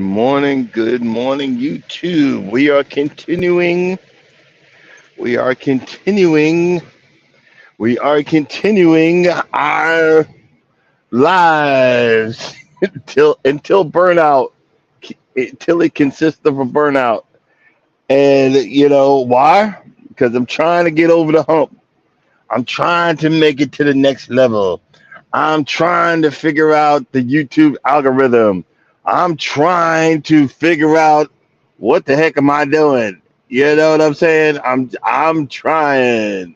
Good morning, YouTube. We are continuing, we are continuing our lives until burnout, until it consists of a burnout. And you know why? Because I'm trying to get over the hump. I'm trying to make it to the next level. I'm trying to figure out the YouTube algorithm. I'm trying to figure out what the heck am I doing? You know what I'm saying? I'm trying.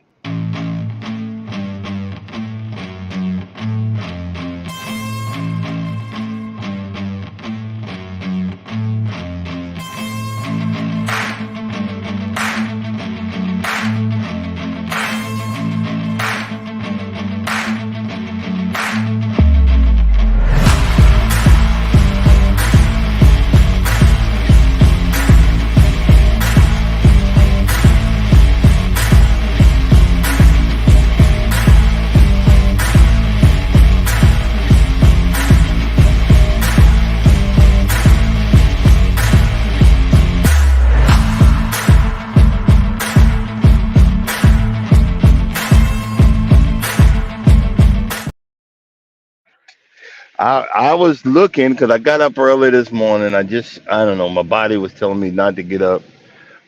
I was looking because I got up early this morning. I don't know, my body was telling me not to get up.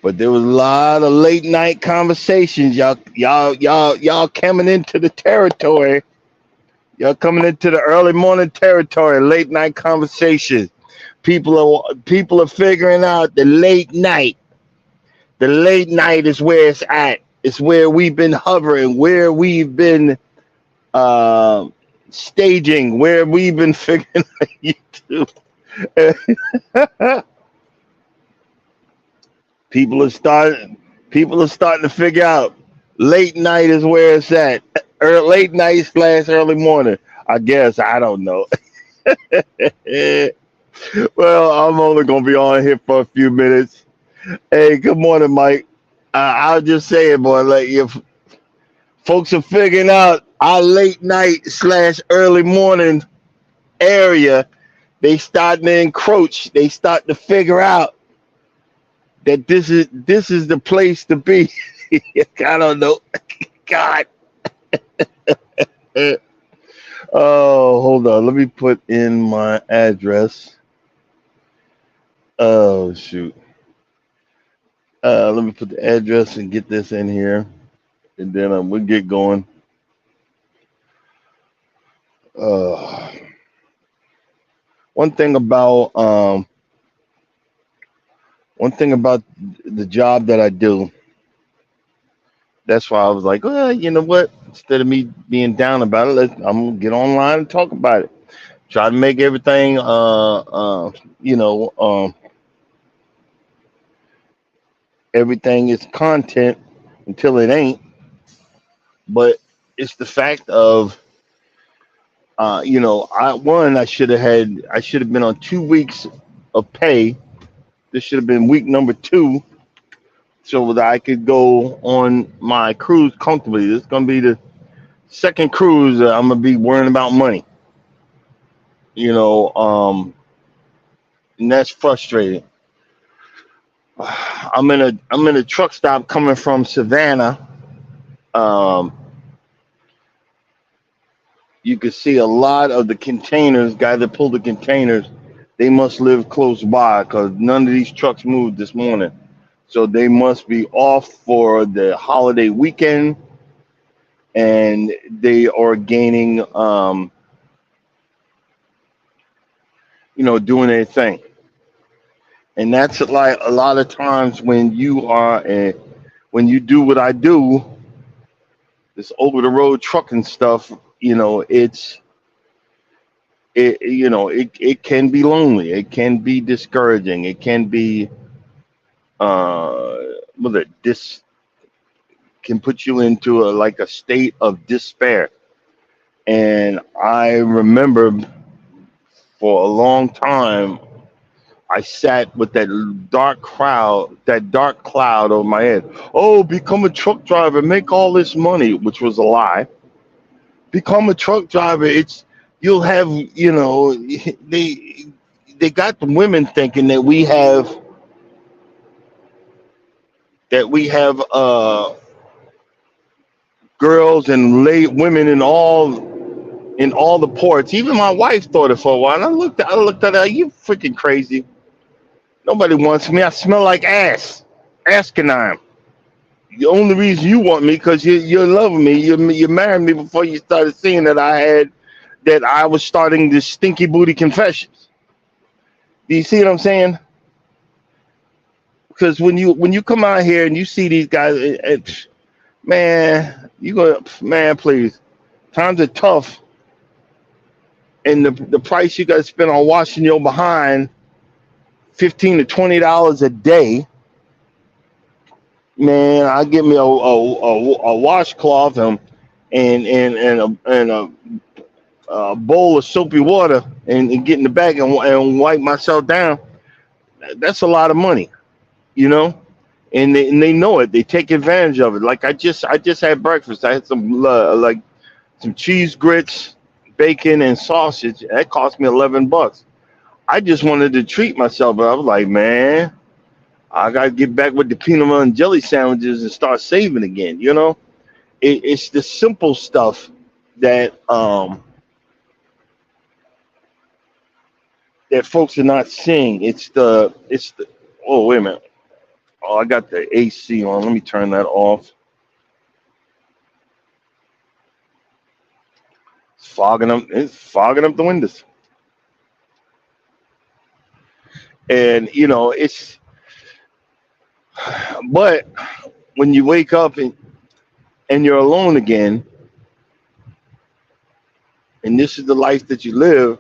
But there was a lot of late night conversations. Y'all coming into the territory. Y'all coming into the early morning territory, late night conversations. People are figuring out the late night. The late night is where it's at. It's where we've been hovering, where we've been uh, staging, where we've been figuring out YouTube. people are starting. People are starting to figure out late night is where it's at. Late night slash early morning. I guess I don't know. Well, I'm only gonna be on here for a few minutes. Hey, good morning, Mike. I'll just say it, boy. Like if folks are figuring out our late night slash early morning area, they starting to encroach. They start to figure out that this is the place to be. I don't know. God. Oh, hold on. Let me put in my address. Oh shoot. Let me put the address and get this in here, and then we'll get going. Uh, one thing about one thing about the job that I do. That's why I was like, well, you know what? Instead of me being down about it, I'm gonna get online and talk about it. Try to make everything, you know, everything is content until it ain't. But it's the fact of, I should have been on 2 weeks of pay. This should have been week number two, so that I could go on my cruise comfortably. This is gonna be the second cruise that I'm gonna be worrying about money. You know, and that's frustrating. I'm in a truck stop coming from Savannah. Um, you can see a lot of the containers. Guy that pulled the containers, they must live close by because none of these trucks moved this morning. So they must be off for the holiday weekend, and they are gaining, doing their thing. And that's like a lot of times when you do what I do, this over the road trucking stuff. It can be lonely. It can be discouraging. It can be uh, this can put you into a state of despair. And I remember for a long time I sat with that dark cloud over my head. Oh, become a truck driver, make all this money, which was a lie. Become a truck driver. You'll have, they they got the women thinking that we have girls and women in all the ports. Even my wife thought it for a while. And I looked at her. You freaking crazy. Nobody wants me. I smell like ass. Askenheim. The only reason you want me because you're loving me. You married me before you started seeing that I was starting this stinky booty confessions. Do you see what I'm saying? Because when you come out here and you see these guys, man, you go, man, please. Times are tough, and the price you got to spend on washing your behind, $15 to $20 a day. Man, I get me a washcloth and a bowl of soapy water and get in the bag and wipe myself down. That's a lot of money, you know. And they know it. They take advantage of it. Like I just had breakfast. I had some cheese grits, bacon, and sausage. That cost me $11. I just wanted to treat myself, but I was like, man, I gotta get back with the peanut butter and jelly sandwiches and start saving again. You know, it's the simple stuff that that folks are not seeing. It's the. Oh, wait a minute. Oh, I got the AC on. Let me turn that off. It's fogging up the windows. And but when you wake up and you're alone again, and this is the life that you live,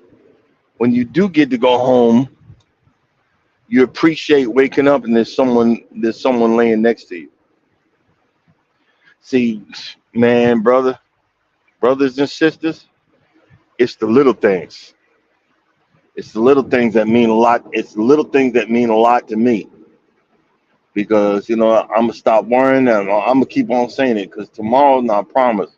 when you do get to go home, you appreciate waking up and there's someone laying next to you. See, man, brothers and sisters, it's the little things. It's the little things that mean a lot. It's the little things that mean a lot to me because I'm gonna stop worrying and I'm gonna keep on saying it because tomorrow's not promised.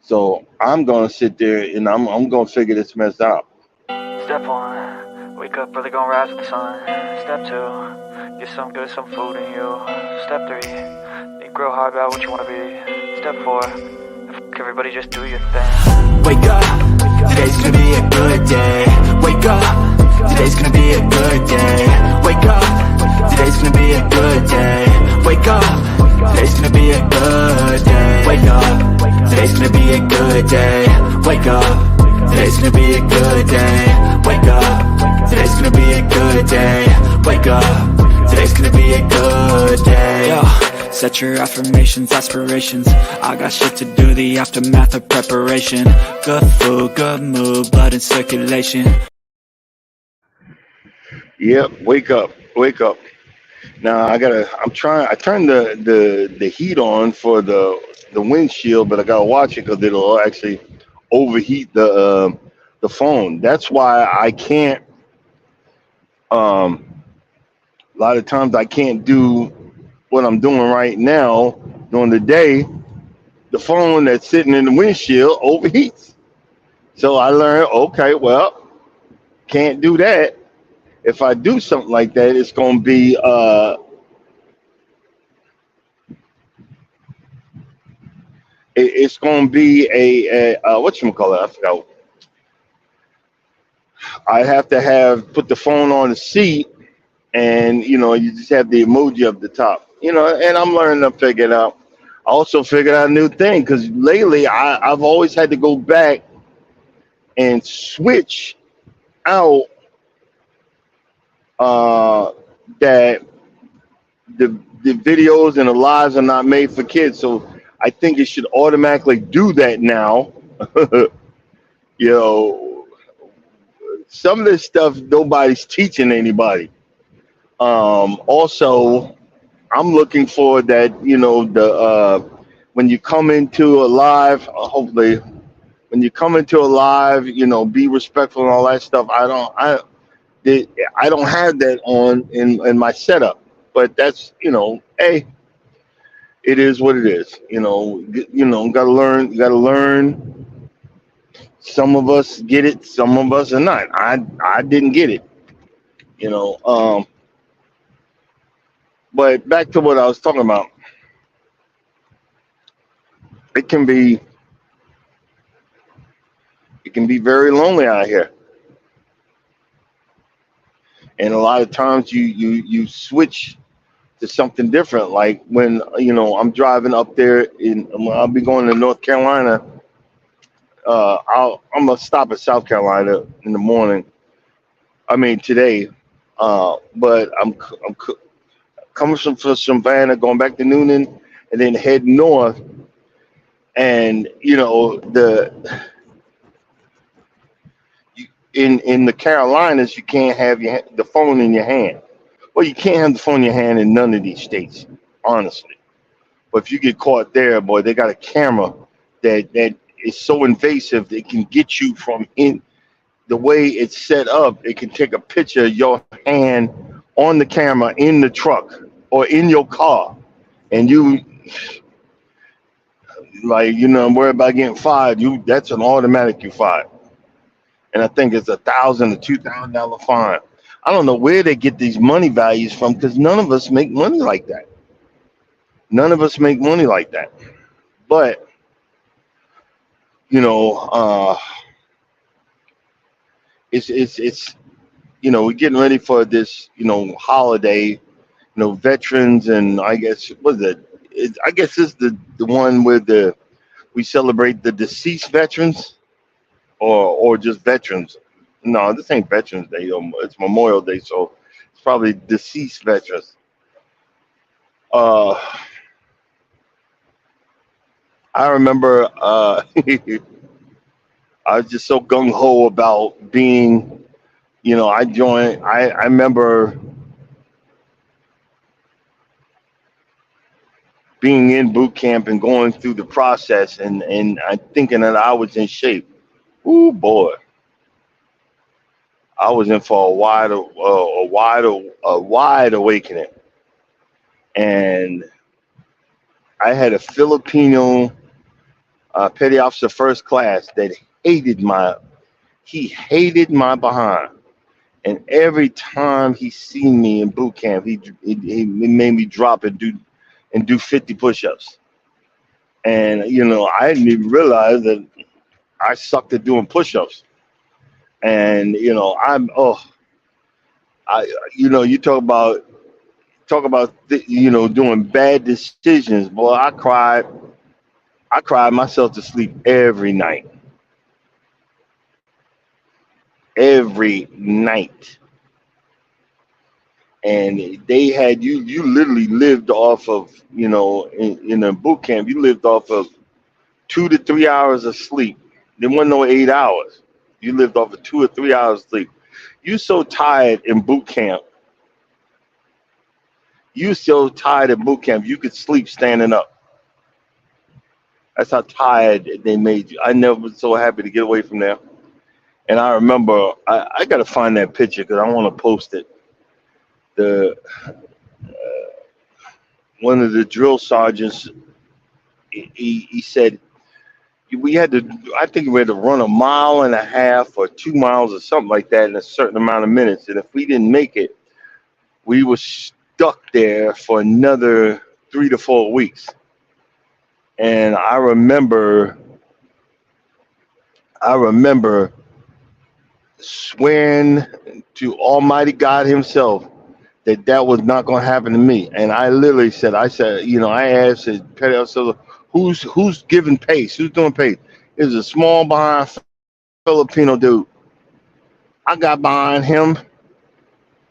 So I'm gonna sit there and I'm gonna figure this mess out. Step one, wake up early, gonna rise with the sun. Step two, get some food in you. Step three, think real hard about what you wanna be. Step four, everybody just do your thing. Wake up, today's gonna be a good day. Wake up, today's gonna be a good day. Wake up, today's gonna be a good day. Wake up, today's gonna be a good day. Wake up, today's gonna be a good day. Wake up. Today's gonna be a good day. Wake up. Today's gonna be a good day. Wake up. Today's gonna be a good day. Yo, set your affirmations, aspirations. I got shit to do, the aftermath of preparation. Good food, good mood, blood in circulation. Yep, wake up. Now I turned the heat on for the windshield, but I gotta watch it because it'll actually overheat the phone. That's why I can't. A lot of times I can't do what I'm doing right now during the day. The phone that's sitting in the windshield overheats. So I learned, okay, well, can't do that. If I do something like that, it's gonna be it's gonna be a whatchamacallit, I forgot. I have to put the phone on the seat, and you just have the emoji up the top. And I'm learning to figure it out. I also figured out a new thing because lately I've always had to go back and switch out that the videos and the lives are not made for kids. So I think it should automatically do that now. you know, some of this stuff nobody's teaching anybody. Also, I'm looking for that. The when you come into a live, hopefully, when you come into a live, be respectful and all that stuff. I don't have that on in my setup, but that's hey, it is what it is. Gotta learn. Gotta learn. Some of us get it. Some of us are not. I didn't get it. you know. But back to what I was talking about, it can be it can be very lonely out here, and a lot of times you switch to something different. Like when I'm driving up there I'll be going to North Carolina. I'm gonna stop at South Carolina in the morning. I mean today, but coming from Savannah, going back to Noonan, and then head north. And in the Carolinas, you can't have the phone in your hand. Well, you can't have the phone in your hand in none of these states, honestly. But if you get caught there, boy, they got a camera that is so invasive it can get you from in the way it's set up. It can take a picture of your hand on the camera in the truck or in your car, and you like I'm worried about getting fired. That's an automatic you fired, and I think it's $1,000 to $2,000 fine. I don't know where they get these money values from because none of us make money like that. None of us make money like that. But you know, uh, it's we're getting ready for this holiday. Veterans, and I guess what is it? I guess it's the one where we celebrate the deceased veterans or just veterans. No, this ain't Veterans Day. It's Memorial Day, so it's probably deceased veterans. Uh, I remember I was just so gung ho about being. I joined. I remember being in boot camp and going through the process, and I thinking that I was in shape. Ooh boy, I was in for a wide awakening, and I had a Filipino petty officer first class that hated my he hated my behind, and every time he seen me in boot camp, he made me drop and do 50 push-ups, and I didn't even realize that I sucked at doing push-ups, and I you talk about doing bad decisions. Boy, I cried myself to sleep every night, and they had you literally lived off of in a boot camp you lived off of 2 to 3 hours of sleep. There wasn't no 8 hours. You lived off of 2 or 3 hours sleep. You so tired in boot camp. You so tired in boot camp. You could sleep standing up. That's how tired they made you. I never was so happy to get away from there. And I remember I got to find that picture because I want to post it. The One of the drill sergeants, he said we had to. I think we had to run a mile and a half or 2 miles or something like that in a certain amount of minutes. And if we didn't make it, we were stuck there for another 3 to 4 weeks. And I remember swearing to Almighty God Himself that was not going to happen to me. And I literally said, I asked the petty officer, who's giving pace? Who's doing pace? It was a small behind Filipino dude. I got behind him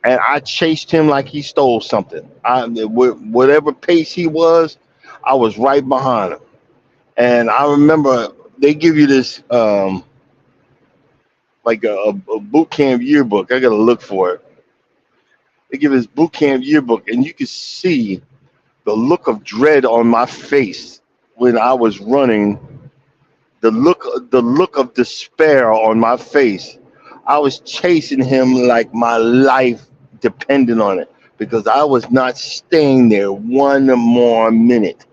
and I chased him like he stole something. Whatever pace he was, I was right behind him. And I remember they give you this like a boot camp yearbook. I got to look for it. They give this boot camp yearbook, and you could see the look of dread on my face when I was running. The look of despair on my face. I was chasing him like my life depended on it because I was not staying there one more minute.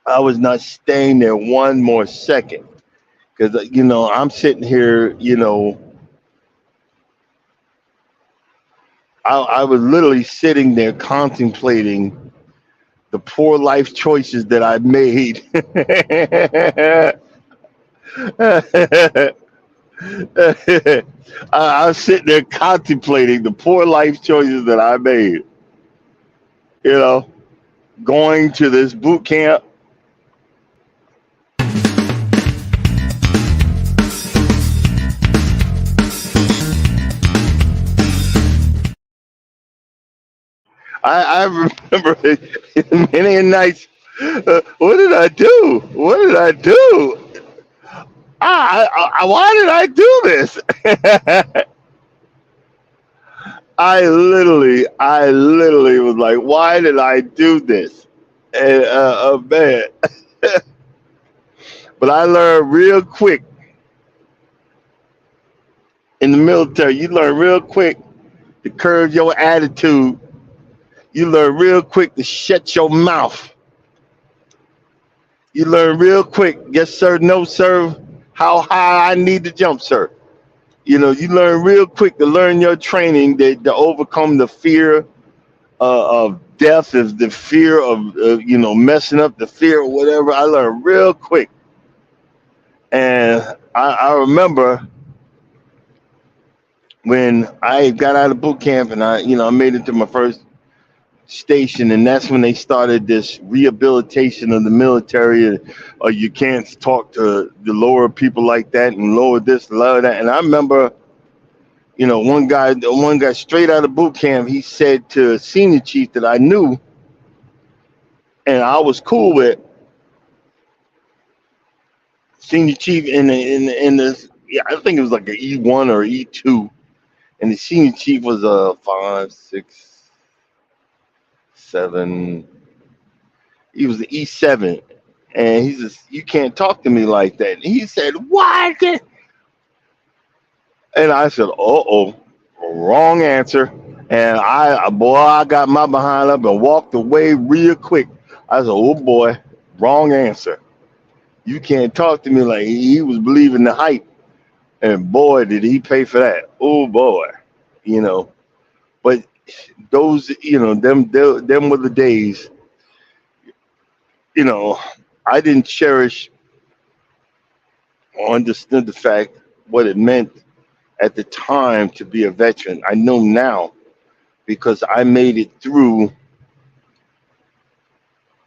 I was not staying there one more second because I'm sitting here, I was literally sitting there contemplating the poor life choices that I made. I was sitting there contemplating the poor life choices that I made. You know, going to this boot camp. I remember many nights. What did I do? What did I do? Why did I do this? I literally was like, why did I do this? And man, but I learned real quick in the military. You learn real quick to curb your attitude. You learn real quick to shut your mouth. You learn real quick, yes sir, no sir, how high I need to jump, sir. You know, you learn real quick to learn your training to overcome the fear of death, is the fear of messing up, the fear of whatever. I learned real quick, and I remember when I got out of boot camp and I made it to my first station, and that's when they started this rehabilitation of the military. You can't talk to the lower people like that and lower this, lower that. And I remember, one guy straight out of boot camp, he said to a senior chief that I knew and I was cool with, senior chief in the yeah, I think it was like an E1 or E2, and the senior chief was a 5, 6, 7. He was the E7, and he says, "You can't talk to me like that." And he said, "What?" And I said, "Uh-oh, wrong answer." And I got my behind up and walked away real quick. I said, "Oh boy, wrong answer. You can't talk to me like." He was believing the hype, and boy, did he pay for that. Oh boy, you know. But those, them were the days. You know, I didn't cherish or understood the fact what it meant at the time to be a veteran. I know now because I made it through.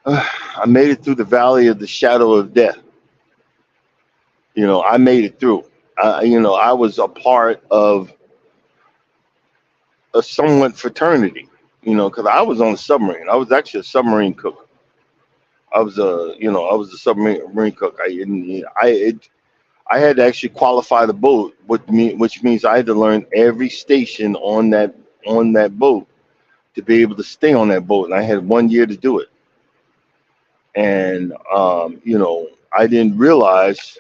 I made it through the valley of the shadow of death. I made it through. I was a part of a somewhat fraternity. Because I was on a submarine. I was actually a submarine cook. I was a submarine cook. I had to actually qualify the boat, which means I had to learn every station on that boat to be able to stay on that boat, and I had 1 year to do it. And I didn't realize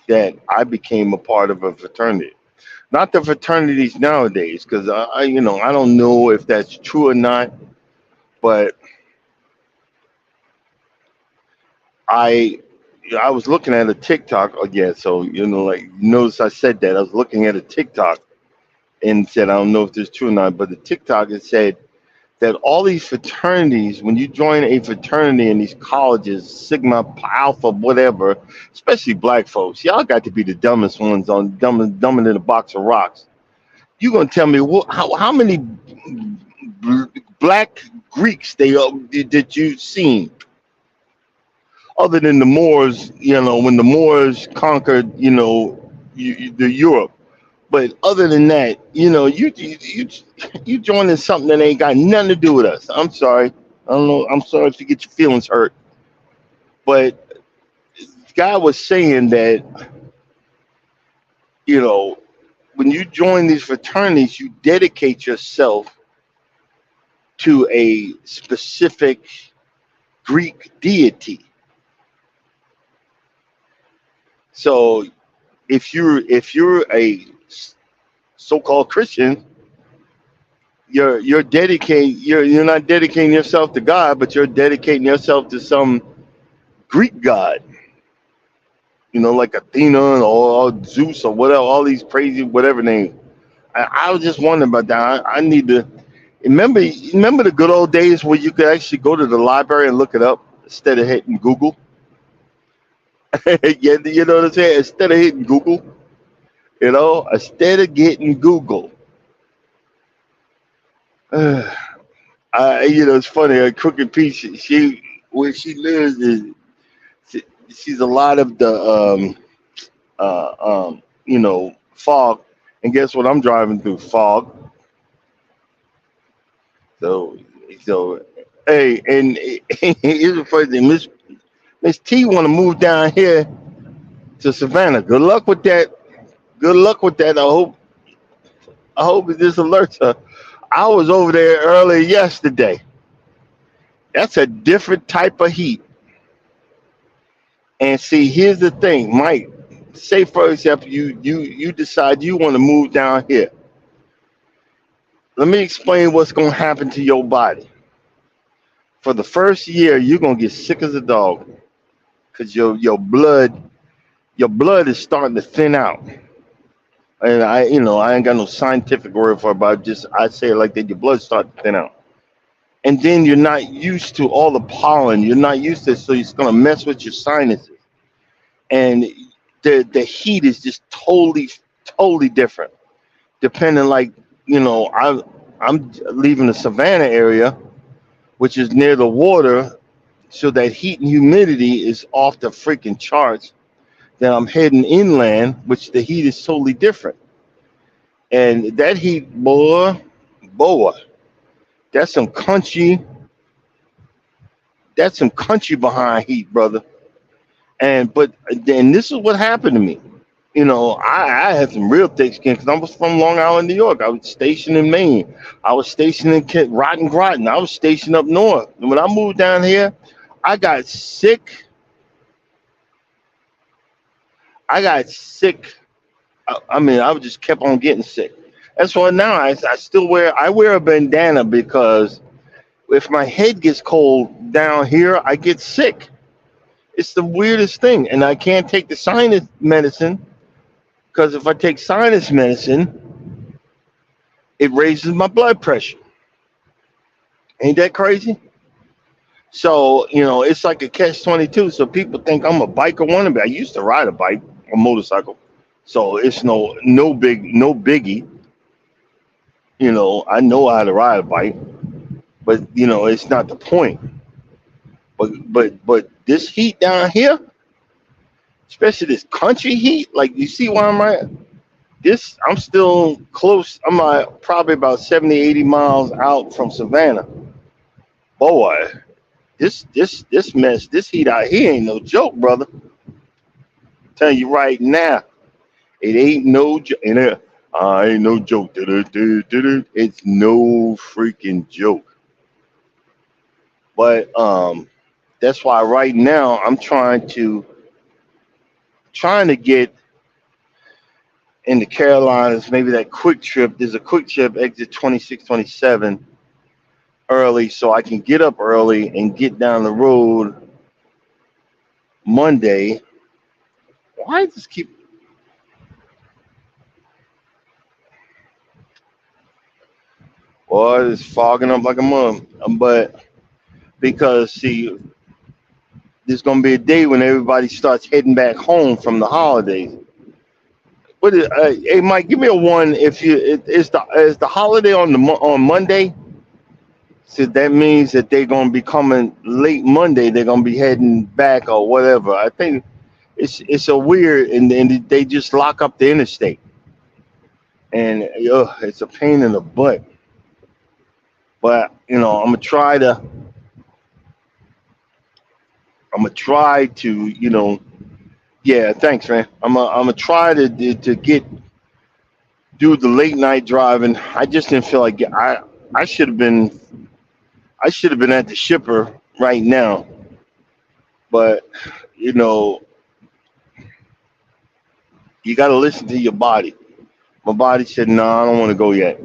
that I became a part of a fraternity. Not the fraternities nowadays, because I don't know if that's true or not, but I I was looking at a TikTok again. So like notice I said that I was looking at a TikTok and said I don't know if this is true or not, but the TikTok it said that all these fraternities, when you join a fraternity in these colleges, Sigma Alpha, whatever, especially black folks, y'all got to be the dumbest ones on dumber than a box of rocks. You gonna tell me how many black Greeks did you seen other than the Moors? When the Moors conquered, the Europe. But other than that, you joining something that ain't got nothing to do with us. I'm sorry. I don't know. I'm sorry if you get your feelings hurt. But this guy was saying that, you know, when you join these fraternities, you dedicate yourself to a specific Greek deity. So if you're a so-called Christian, you're not dedicating yourself to God, but you're dedicating yourself to some Greek god, like Athena or Zeus or whatever, all these crazy whatever names. I was just wondering about that. I need to. Remember the good old days where you could actually go to the library and look it up instead of hitting Google. Yeah, you know what I'm saying? Instead of hitting Google, instead of getting Google. It's funny. Crooked Peach, she where she lives is she's a lot of the fog. And guess what? I'm driving through fog. So so hey, and here's the funny thing. Miss T want to move down here to Savannah. Good luck with that. Good luck with that. I hope this alerts her. I was over there earlier yesterday. That's a different type of heat. And see, here's the thing, Mike. Say for example, you decide you want to move down here. Let me explain what's gonna happen to your body. For the first year, you're gonna get sick as a dog because your blood is starting to thin out. And I ain't got no scientific word for it, but I say it like that. Your blood starts to thin out, and then you're not used to all the pollen. You're not used to it, so it's gonna mess with your sinuses. And the heat is just totally different. Depending, like I'm leaving the Savannah area, which is near the water, so that heat and humidity is off the freaking charts. Then I'm heading inland, which the heat is totally different. And that heat, boy, that's some country, that's some country behind heat, brother. And but then this is what happened to me. I had some real thick skin because I was from Long Island, New York. I was stationed in Maine. I was stationed in Rotten Groton. I was stationed up north. And when I moved down here, I got sick. I got sick. I mean, I just kept on getting sick. That's why now I still wear a bandana because if my head gets cold down here, I get sick. It's the weirdest thing, and I can't take the sinus medicine because if I take sinus medicine, it raises my blood pressure. Ain't that crazy? So it's like a catch-22. So people think I'm a biker wannabe. I used to ride a bike, a motorcycle, so it's no biggie. I know how to ride a bike, but it's not the point. But this heat down here, especially this country heat, like you see where I'm at. I'm still close. I'm probably about 70, 80 miles out from Savannah. Boy, this mess, this heat out here ain't no joke, brother. Telling you right now, it ain't no joke. Ain't no joke. It's no freaking joke. But that's why right now I'm trying to get in the Carolinas, maybe that quick trip. There's a quick trip, exit 26, 27 early, so I can get up early and get down the road Monday. Why does this keep? Boy, it's fogging up like a mum. But because see, there's gonna be a day when everybody starts heading back home from the holidays. Hey Mike, give me a one if is the holiday on Monday. So that means that they're gonna be coming late Monday. They're gonna be heading back or whatever. I think it's a weird, and they just lock up the interstate, and it's a pain in the butt. But I'm gonna try to yeah. Thanks, man. I'm gonna try to get do the late night driving. I just didn't feel like I should have been at the shipper right now, but you know you got to listen to your body. My body said, "No, I don't want to go yet."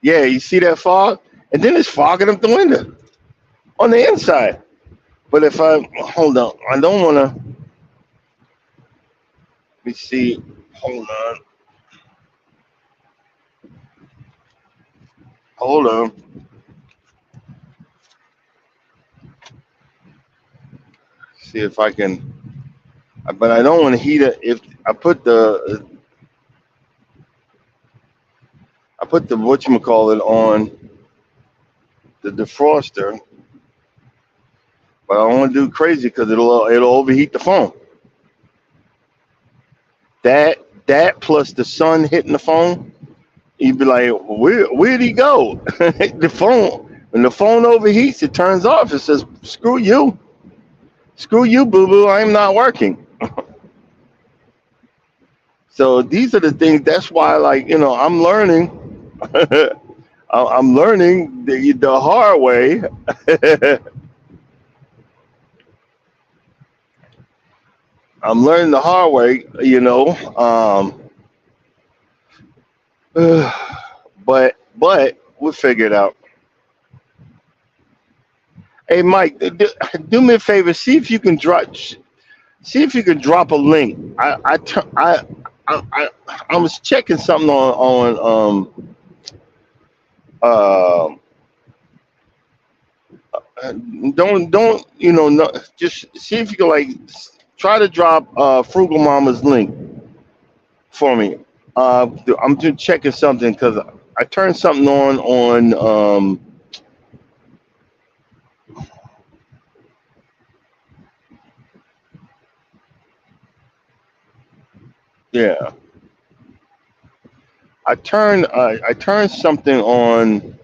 Yeah, you see that fog, and then it's fogging up the window on the inside. But if I hold on, I don't want to. Let me see. Hold on. Hold on. See if I can. But I don't want to heat it. If I put the whatchamacallit on the defroster, but I don't want to do crazy because it'll overheat the phone. That plus the sun hitting the phone, you'd be like, where'd he go? The phone when the phone overheats, it turns off. It says, screw you, boo boo. I'm not working. So these are the things. That's why, like I'm learning. I'm learning the hard way. I'm learning the hard way. But we'll figure it out. Hey, Mike, do me a favor. See if you can drop a link. I was checking something on uh don't no, just see if you can like try to drop Frugal Mama's link for me. I'm just checking something because I turned something on yeah. I turned something on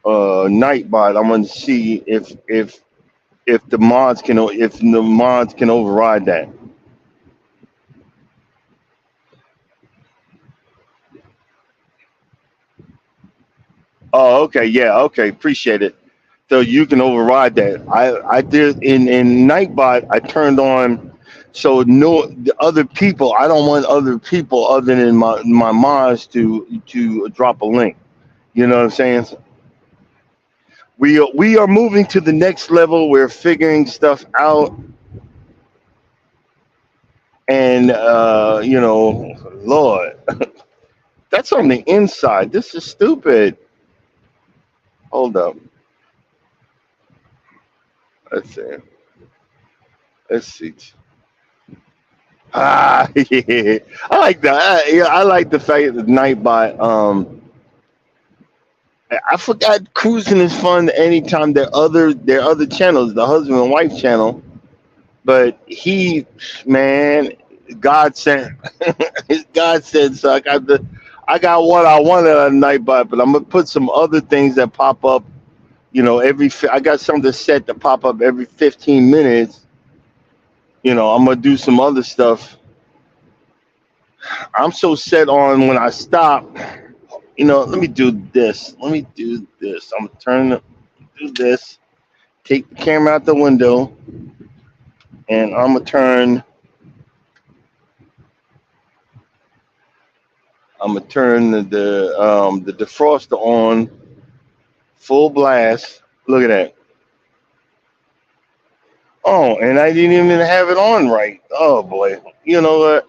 Nightbot. I'm going to see if the mods can override that. Oh, okay, yeah, okay, appreciate it. So you can override that. I did in Nightbot. I turned on so no the other people. I don't want other people other than my mods to drop a link. You know what I'm saying? We are moving to the next level. We're figuring stuff out, and Lord, that's on the inside. This is stupid. Hold up. Let's see. Let's see. Ah, yeah. I like that. Yeah, I like the fact that Nightbot. I forgot cruising is fun anytime there are other channels, the husband and wife channel. But man, God sent. God said, so I got what I wanted out of Nightbot, but I'm gonna put some other things that pop up. I got something set to pop up every 15 minutes. I'm gonna do some other stuff. I'm so set on when I stop. Let me do this. Let me do this. I'm gonna do this. Take the camera out the window, and I'm gonna turn the defroster on full blast. Look at that. Oh, and I didn't even have it on right. Oh boy. You know what?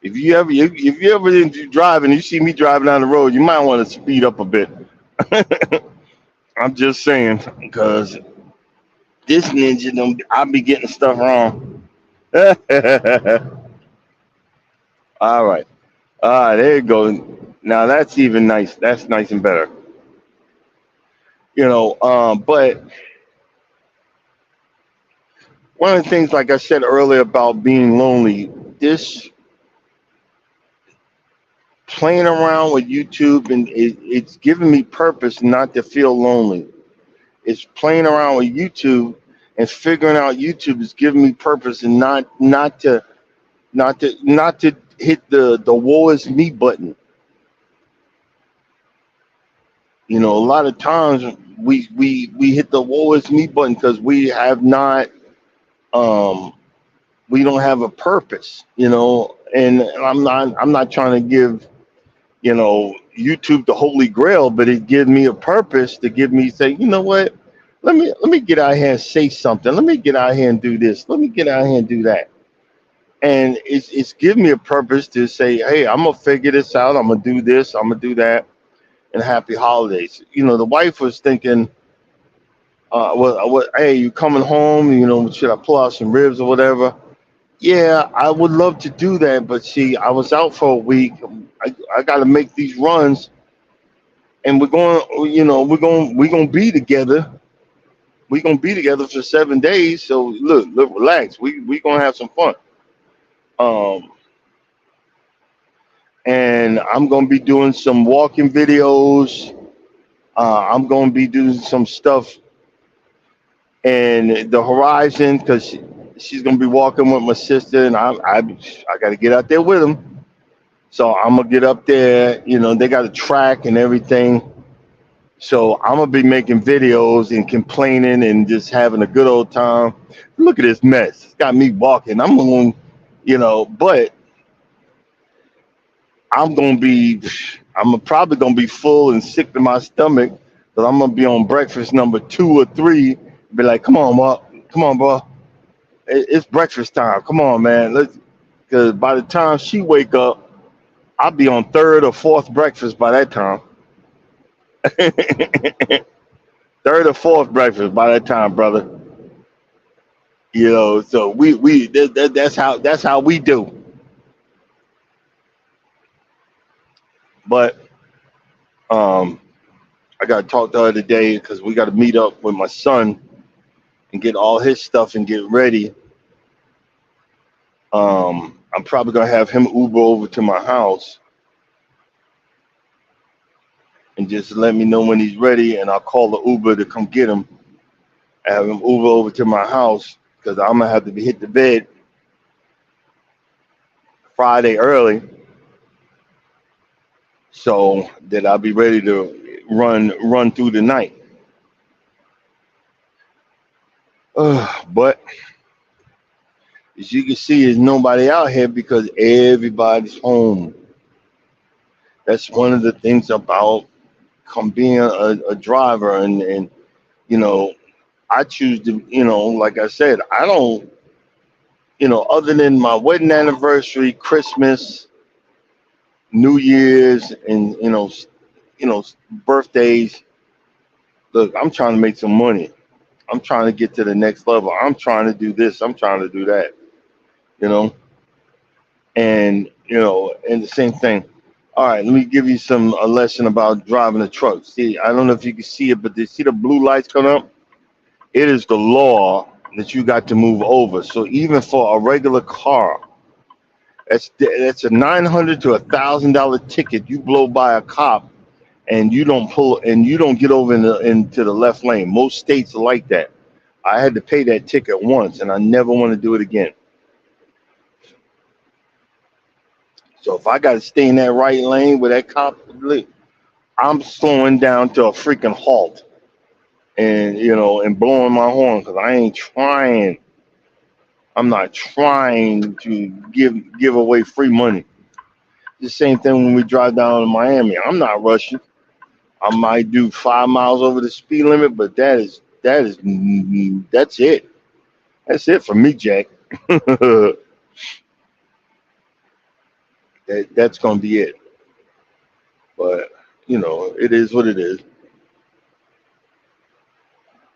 If you ever into driving, you see me driving down the road, you might want to speed up a bit. I'm just saying because this ninja, I'll be getting stuff wrong. All right. There you go. Now that's even nice. That's nice and better. But one of the things, like I said earlier about being lonely, this playing around with YouTube and it's giving me purpose not to feel lonely. It's playing around with YouTube and figuring out YouTube is giving me purpose and not to hit the woe is me button. A lot of times we hit the woe is me button because um we don't have a purpose, and I'm not trying to give YouTube the holy grail, but it gives me a purpose to give me say, you know what? Let me get out here and say something. Let me get out here and do this. Let me get out here and do that. And it's given me a purpose to say, hey, I'm gonna figure this out. I'm gonna do this. I'm gonna do that. And happy holidays. The wife was thinking, hey, you coming home? Should I pull out some ribs or whatever? Yeah, I would love to do that, but see, I was out for a week. I got to make these runs, and we're going to be together. We're going to be together for 7 days. So look, relax. We going to have some fun. Um, and I'm going to be doing some walking videos. I'm going to be doing some stuff in the horizon because she's going to be walking with my sister, and I got to get out there with them. So I'm gonna get up there. They got a track and everything. So I'm gonna be making videos and complaining and just having a good old time. Look at this mess. It's got me walking. But I'm gonna be, I'm probably gonna be full and sick to my stomach. But I'm gonna be on breakfast number 2 or 3. Be like, come on, bro. It's breakfast time. Come on, man. Let's. Because by the time she wake up, I'll be on third or fourth breakfast by that time. Third or fourth breakfast by that time, brother. So that's how we do. But um, I got to talk the other day because we got to meet up with my son and get all his stuff and get ready. I'm probably gonna have him Uber over to my house and just let me know when he's ready, and I'll call the Uber to come get him. Have him Uber over to my house because I'm gonna have to be hit the bed Friday early, so that I'll be ready to run through the night. But as you can see, there's nobody out here because everybody's home. That's one of the things about being a driver, and you know, I choose to, like I said, I don't, other than my wedding anniversary, Christmas, New Year's, and you know, birthdays. Look, I'm trying to make some money. I'm trying to get to the next level. I'm trying to do this. I'm trying to do that. You know, and the same thing. All right, let me give you a lesson about driving a truck. See, I don't know if you can see it, but you see the blue lights come up? It is the law that you got to move over. So even for a regular car, that's a $900 to $1,000 ticket. You blow by a cop and you don't get over into the left lane. Most states are like that. I had to pay that ticket once, and I never want to do it again. So if I got to stay in that right lane with that cop, I'm slowing down to a freaking halt, and and blowing my horn because I ain't trying. I'm not trying to give away free money. The same thing when we drive down to Miami. I'm not rushing. I might do 5 miles over the speed limit, but that's it. That's it for me, Jack. That's gonna be it. But it is what it is.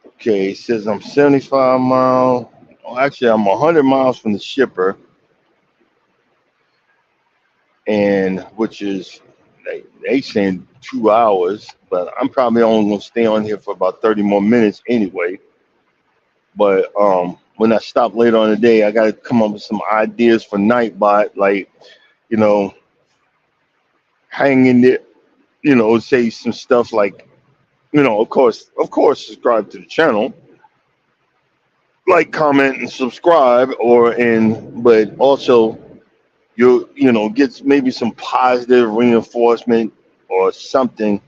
Okay, it says I'm 75 miles. Oh, actually, I'm 100 miles from the shipper, and which is they saying 2 hours, but I'm probably only gonna stay on here for about 30 more minutes anyway. But when I stop later on the day, I gotta come up with some ideas for Nightbot, like you know, hanging it, say some stuff like, of course, subscribe to the channel, like, comment, and subscribe, but also get maybe some positive reinforcement or something,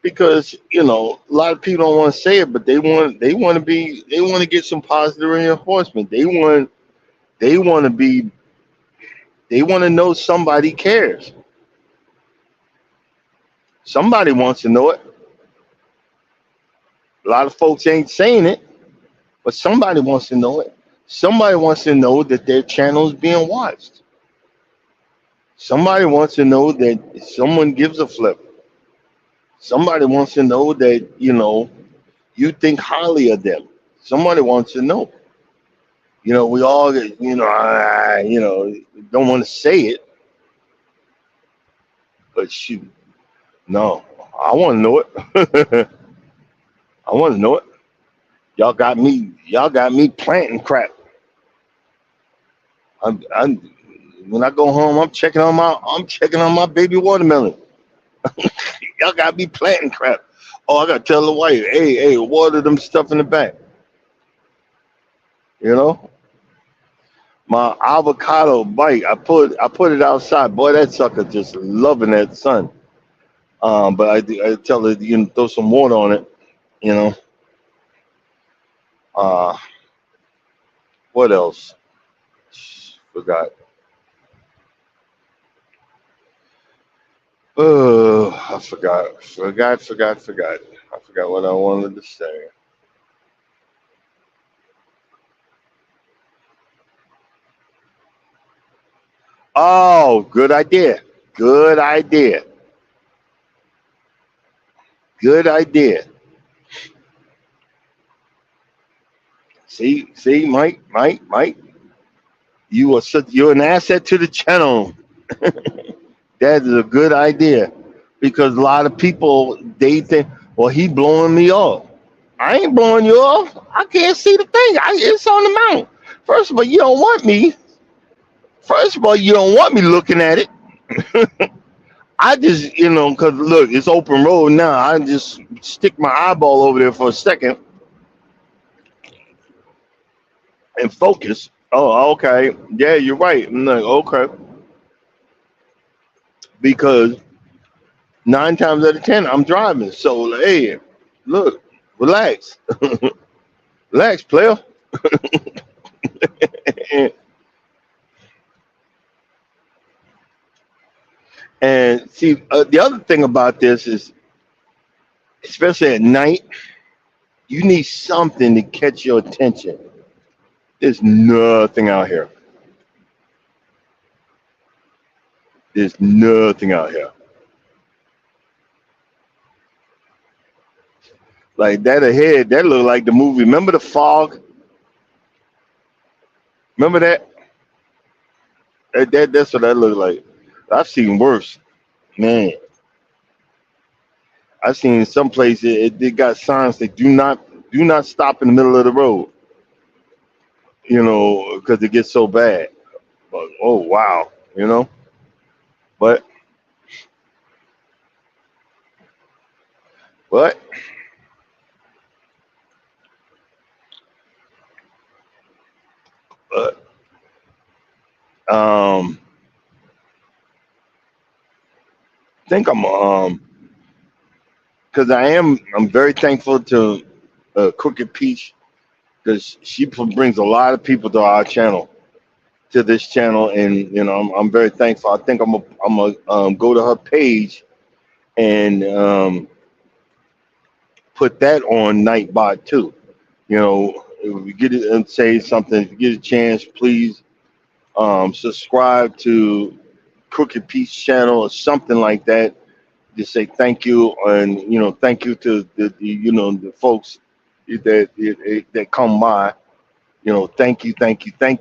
because a lot of people don't want to say it, but they want to get some positive reinforcement. They want to be they want to know somebody cares. Somebody wants to know it. A lot of folks ain't saying it, but somebody wants to know it. Somebody wants to know that their channel is being watched. Somebody wants to know that someone gives a flip. Somebody wants to know that, you think highly of them. Somebody wants to know. We all, don't want to say it, but shoot, no, I want to know it. I want to know it. Y'all got me planting crap. I'm when I go home, I'm checking on my baby watermelon. Y'all got me planting crap. Oh, I gotta tell the wife, hey, water them stuff in the back. You know, my avocado bite. I put it outside. Boy, that sucker just loving that sun. But I tell her, throw some water on it. You know, uh, what else? Forgot. Oh, I forgot. I forgot what I wanted to say. Oh, good idea. Good idea. Good idea. See, Mike, you're an asset to the channel. That is a good idea because a lot of people they think, well, he blowing me off. I ain't blowing you off. I can't see the thing. It's on the mount. First of all, you don't want me. First of all, you don't want me looking at it. I just, because look, it's open road now. I just stick my eyeball over there for a second and focus. Oh, okay. Yeah, you're right. I'm like, okay. Because 9 times out of 10, I'm driving. So, like, hey, look, relax. Relax, player. And see, the other thing about this is, especially at night, you need something to catch your attention. There's nothing out here. There's nothing out here. Like that ahead, that looked like the movie. Remember the fog? Remember that? That's what that looked like. I've seen worse. Man, I've seen some places it got signs that do not stop in the middle of the road. Because it gets so bad. But oh wow, you know. But but but I think because I'm very thankful to Crooked Peach because she brings a lot of people to our channel, to this channel, and I'm very thankful. I think I'm gonna go to her page and put that on Nightbot too. If you get it and say something, if you get a chance, please subscribe to Crooked Peach channel or something like that. Just say thank you, and thank you to the folks that come by. Thank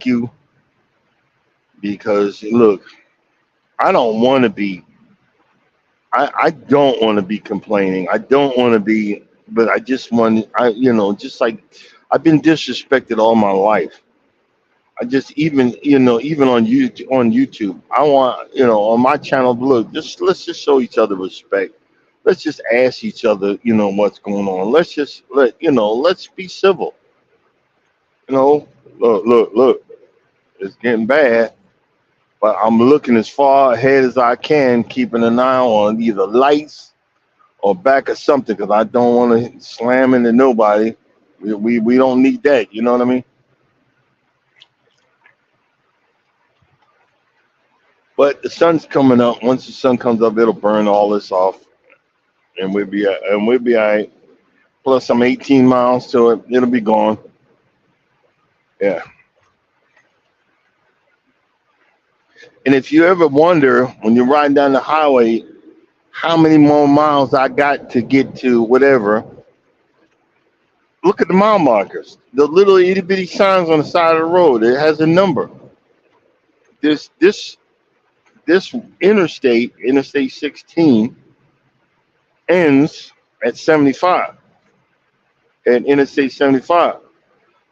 you, because look, I don't want to be. I don't want to be complaining. I don't want to be, but I just want. Just like I've been disrespected all my life. I just even on YouTube, I want on my channel. Look, let's just show each other respect. Let's just ask each other, what's going on. Let's be civil. Look, it's getting bad, but I'm looking as far ahead as I can, keeping an eye on either lights or back or something, because I don't want to slam into nobody. We don't need that. You know what I mean? But the sun's coming up. Once the sun comes up, it'll burn all this off, and we'll be all right. Plus, some 18 miles to it. It'll be gone. Yeah. And if you ever wonder when you're riding down the highway how many more miles I got to get to whatever, look at the mile markers. The little itty bitty signs on the side of the road. It has a number. This Interstate 16, ends at 75, at Interstate 75.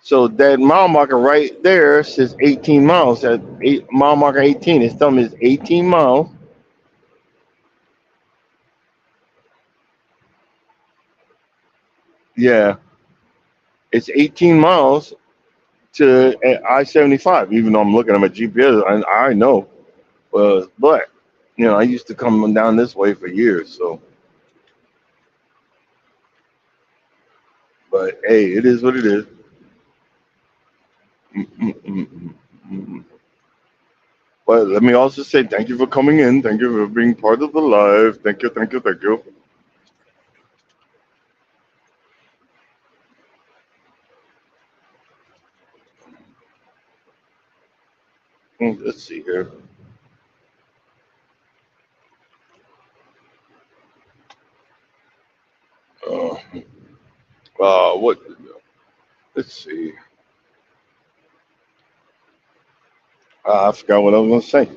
So that mile marker right there says 18 miles. At mile marker 18, it's telling me it's 18 miles. Yeah, it's 18 miles to I-75. Even though I'm looking at my GPS, I know. But I used to come down this way for years. So, but hey, it is what it is. Mm, mm, mm, mm, mm, mm. But let me also say thank you for coming in. Thank you for being part of the live. Thank you, thank you, thank you. Let's see here. Uh, what? Let's see. I forgot what I was going to say.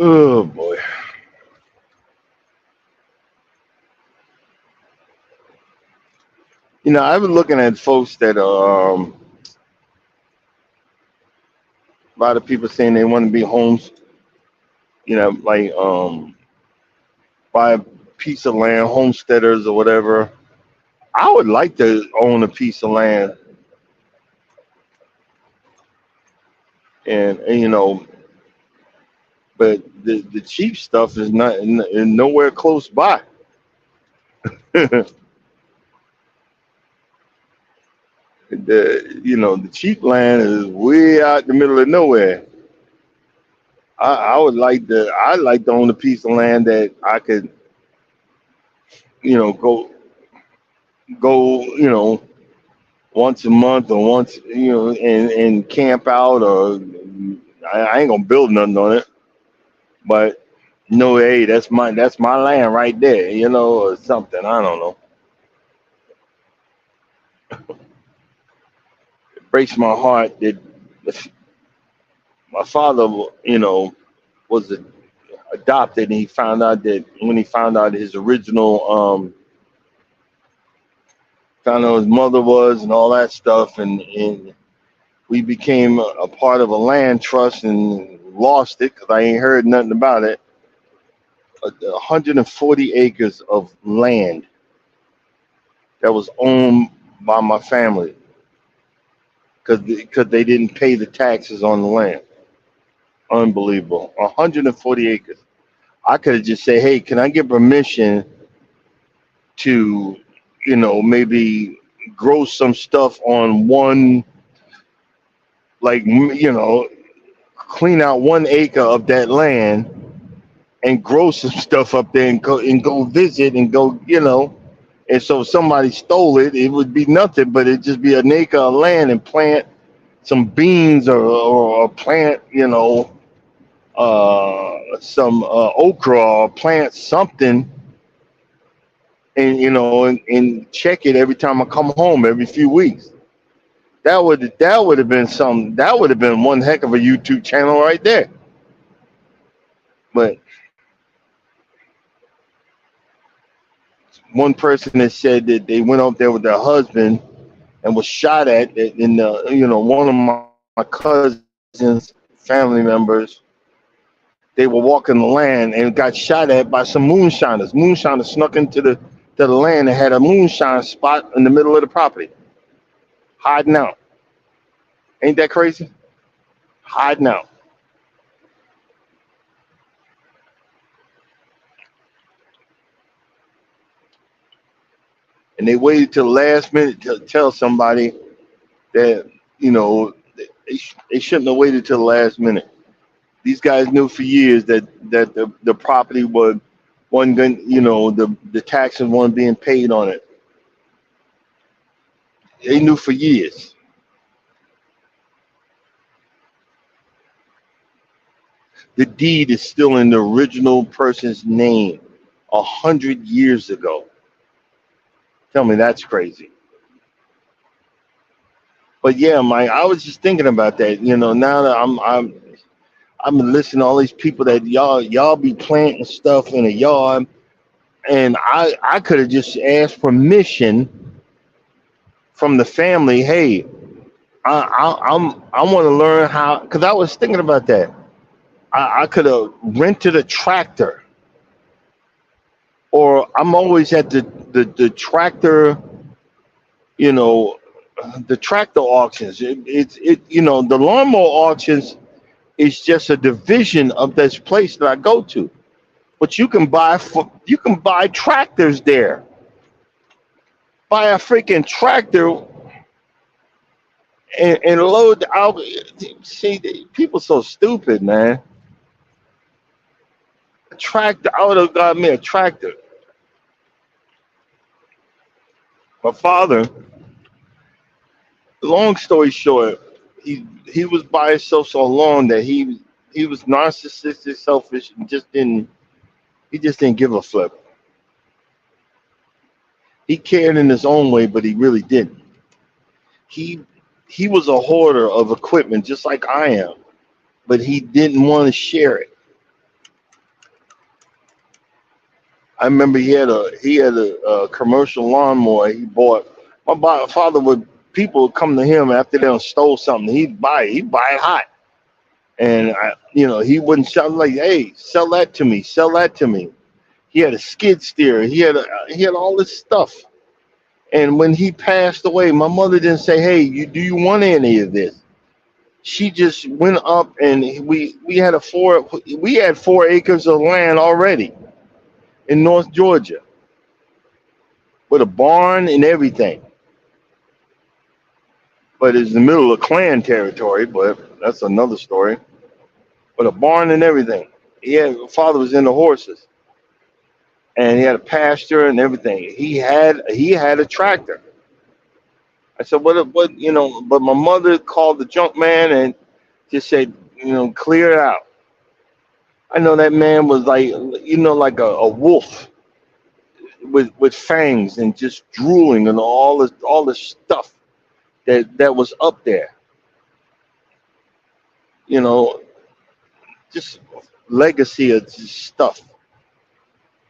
Oh boy. I've been looking at folks that a lot of people saying they want to be homes. Like buy a piece of land, homesteaders or whatever. I would like to own a piece of land, and but the cheap stuff is not nowhere close by. The cheap land is way out in the middle of nowhere. I'd like to own a piece of land that I could, go, once a month or once, and camp out, or I ain't gonna build nothing on it, but no, hey, that's my land right there, or something. I don't know. It breaks my heart that my father, was adopted, and he found out that when he found out his original, found out his mother was and all that stuff, and we became a part of a land trust and lost it because I ain't heard nothing about it. 140 acres of land that was owned by my family because they didn't pay the taxes on the land. Unbelievable. 140 acres. I could have just said, hey, can I get permission to, maybe grow some stuff on one, like, clean out 1 acre of that land and grow some stuff up there and go visit and go, and so if somebody stole it, it would be nothing, but it'd just be an acre of land and plant some beans or plant, some okra or plant something, and check it every time I come home every few weeks. That would have been some that would have been one heck of a YouTube channel right there. But one person has said that they went up there with their husband and was shot at in the one of my cousins, family members. They were walking the land and got shot at by some moonshiners. Moonshiners snuck into the land and had a moonshine spot in the middle of the property, hiding out. Ain't that crazy? Hiding out. And they waited till the last minute to tell somebody that they shouldn't have waited till the last minute. These guys knew for years that the property wasn't going, the taxes weren't being paid on it. They knew for years. The deed is still in the original person's name 100 years ago. Tell me that's crazy. But yeah, Mike, I was just thinking about that. Now that I'm listening to all these people that y'all be planting stuff in a yard, and I could have just asked permission from the family. Hey, I want to learn how, because I was thinking about that. I could have rented a tractor, or I'm always at the tractor, you know, the tractor auctions. The lawnmower auctions is just a division of this place that I go to. But you can buy tractors there. Buy a freaking tractor and load out. See, people so stupid, man. A tractor. I would have got me a tractor. My father. Long story short, he was by himself so long that he was narcissistic, selfish, and just didn't give a flip. He cared in his own way, but he really didn't. He he was a hoarder of equipment, just like I am, but he didn't want to share it. I remember he had a commercial lawnmower he bought. Father would people would come to him after they done stole something. He'd buy it hot, and he wouldn't sell like, hey, sell that to me, sell that to me. He had a skid steer. He had all this stuff. And when he passed away, my mother didn't say, hey, do you want any of this? She just went up, and we had 4 acres of land already in North Georgia with a barn and everything. But it's in the middle of Klan territory, but that's another story. But a barn and everything. Father was into horses, and he had a pasture and everything. He had a tractor. I said, what? But my mother called the junk man and just said, clear it out. I know that man was like a wolf with fangs and just drooling and all this stuff that was up there. You know, just legacy of just stuff.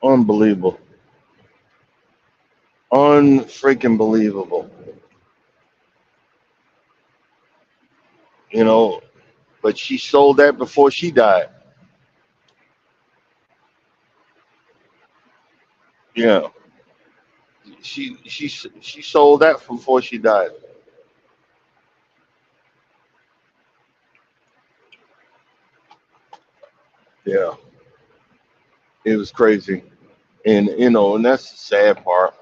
Unbelievable. Unfreaking believable. You know, but she sold that before she died. Yeah. She sold that before she died. Yeah. It was crazy. And that's the sad part.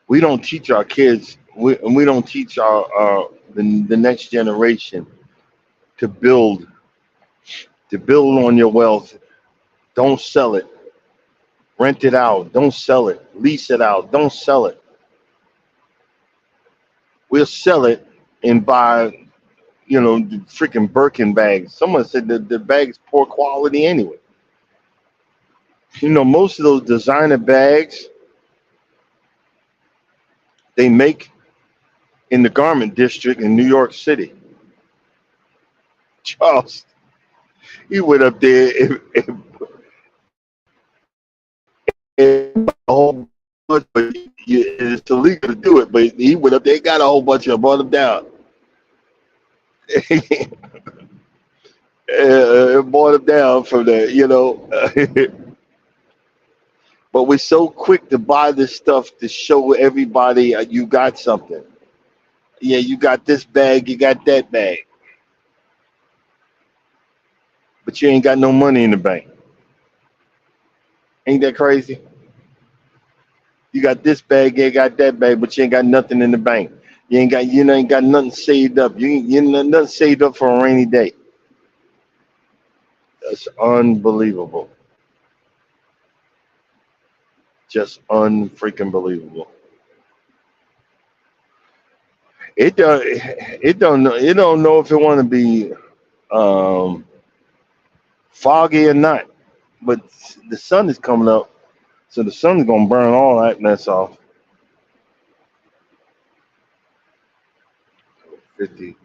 We don't teach our kids, we don't teach the next generation to build on your wealth. Don't sell it. Rent it out. Don't sell it. Lease it out. Don't sell it. We'll sell it and buy, the freaking Birkin bags. Someone said that the bag's poor quality anyway. Most of those designer bags they make in the garment district in New York City. Charles, he went up there and a whole bunch, but it's illegal to do it. But he went up there, got a whole bunch of them, brought them down, brought them down from there. But we're so quick to buy this stuff to show everybody you got something. Yeah, you got this bag, you got that bag, but you ain't got no money in the bank. Ain't that crazy? You got this bag, you got that bag, but you ain't got nothing in the bank. You ain't got nothing saved up. You ain't nothing saved up for a rainy day. That's unbelievable. Just unfreaking believable. It don't know if it want to be um, foggy or not. But the sun is coming up, so the sun is gonna burn all that mess off. 50.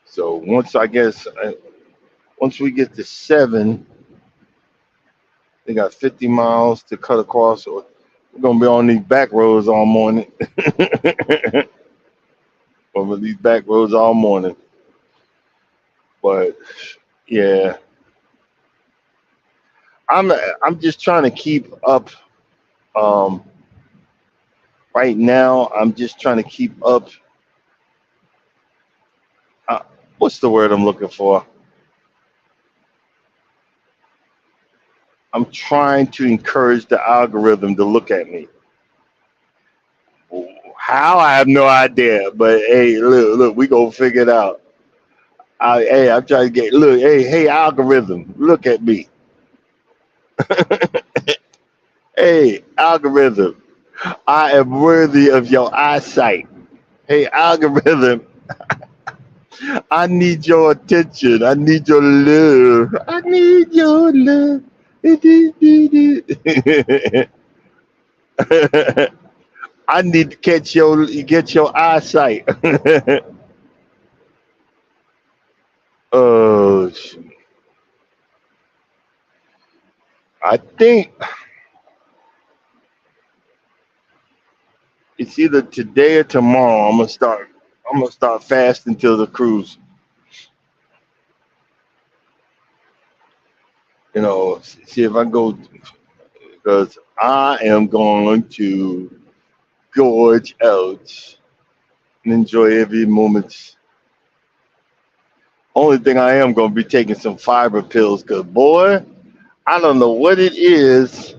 So once we get to 7, they got 50 miles to cut across. So we're gonna be on these back roads all morning. Over these back roads all morning. But yeah, I'm I'm just trying to keep up. Um, right now, I'm just trying to keep up. Uh, what's the word I'm looking for? I'm trying to encourage the algorithm to look at me. How, I have no idea, but hey, look, we gonna figure it out. I'm trying to get look. Hey, algorithm, look at me. Hey, algorithm, I am worthy of your eyesight. Hey, algorithm, I need your attention. I need your love. I need your love. I need to get your eyesight. Oh, I think it's either today or tomorrow. I'm gonna start fasting till the cruise. See if I go because I am going to gorge out and enjoy every moment. Only thing I am gonna be taking some fiber pills, cause boy, I don't know what it is.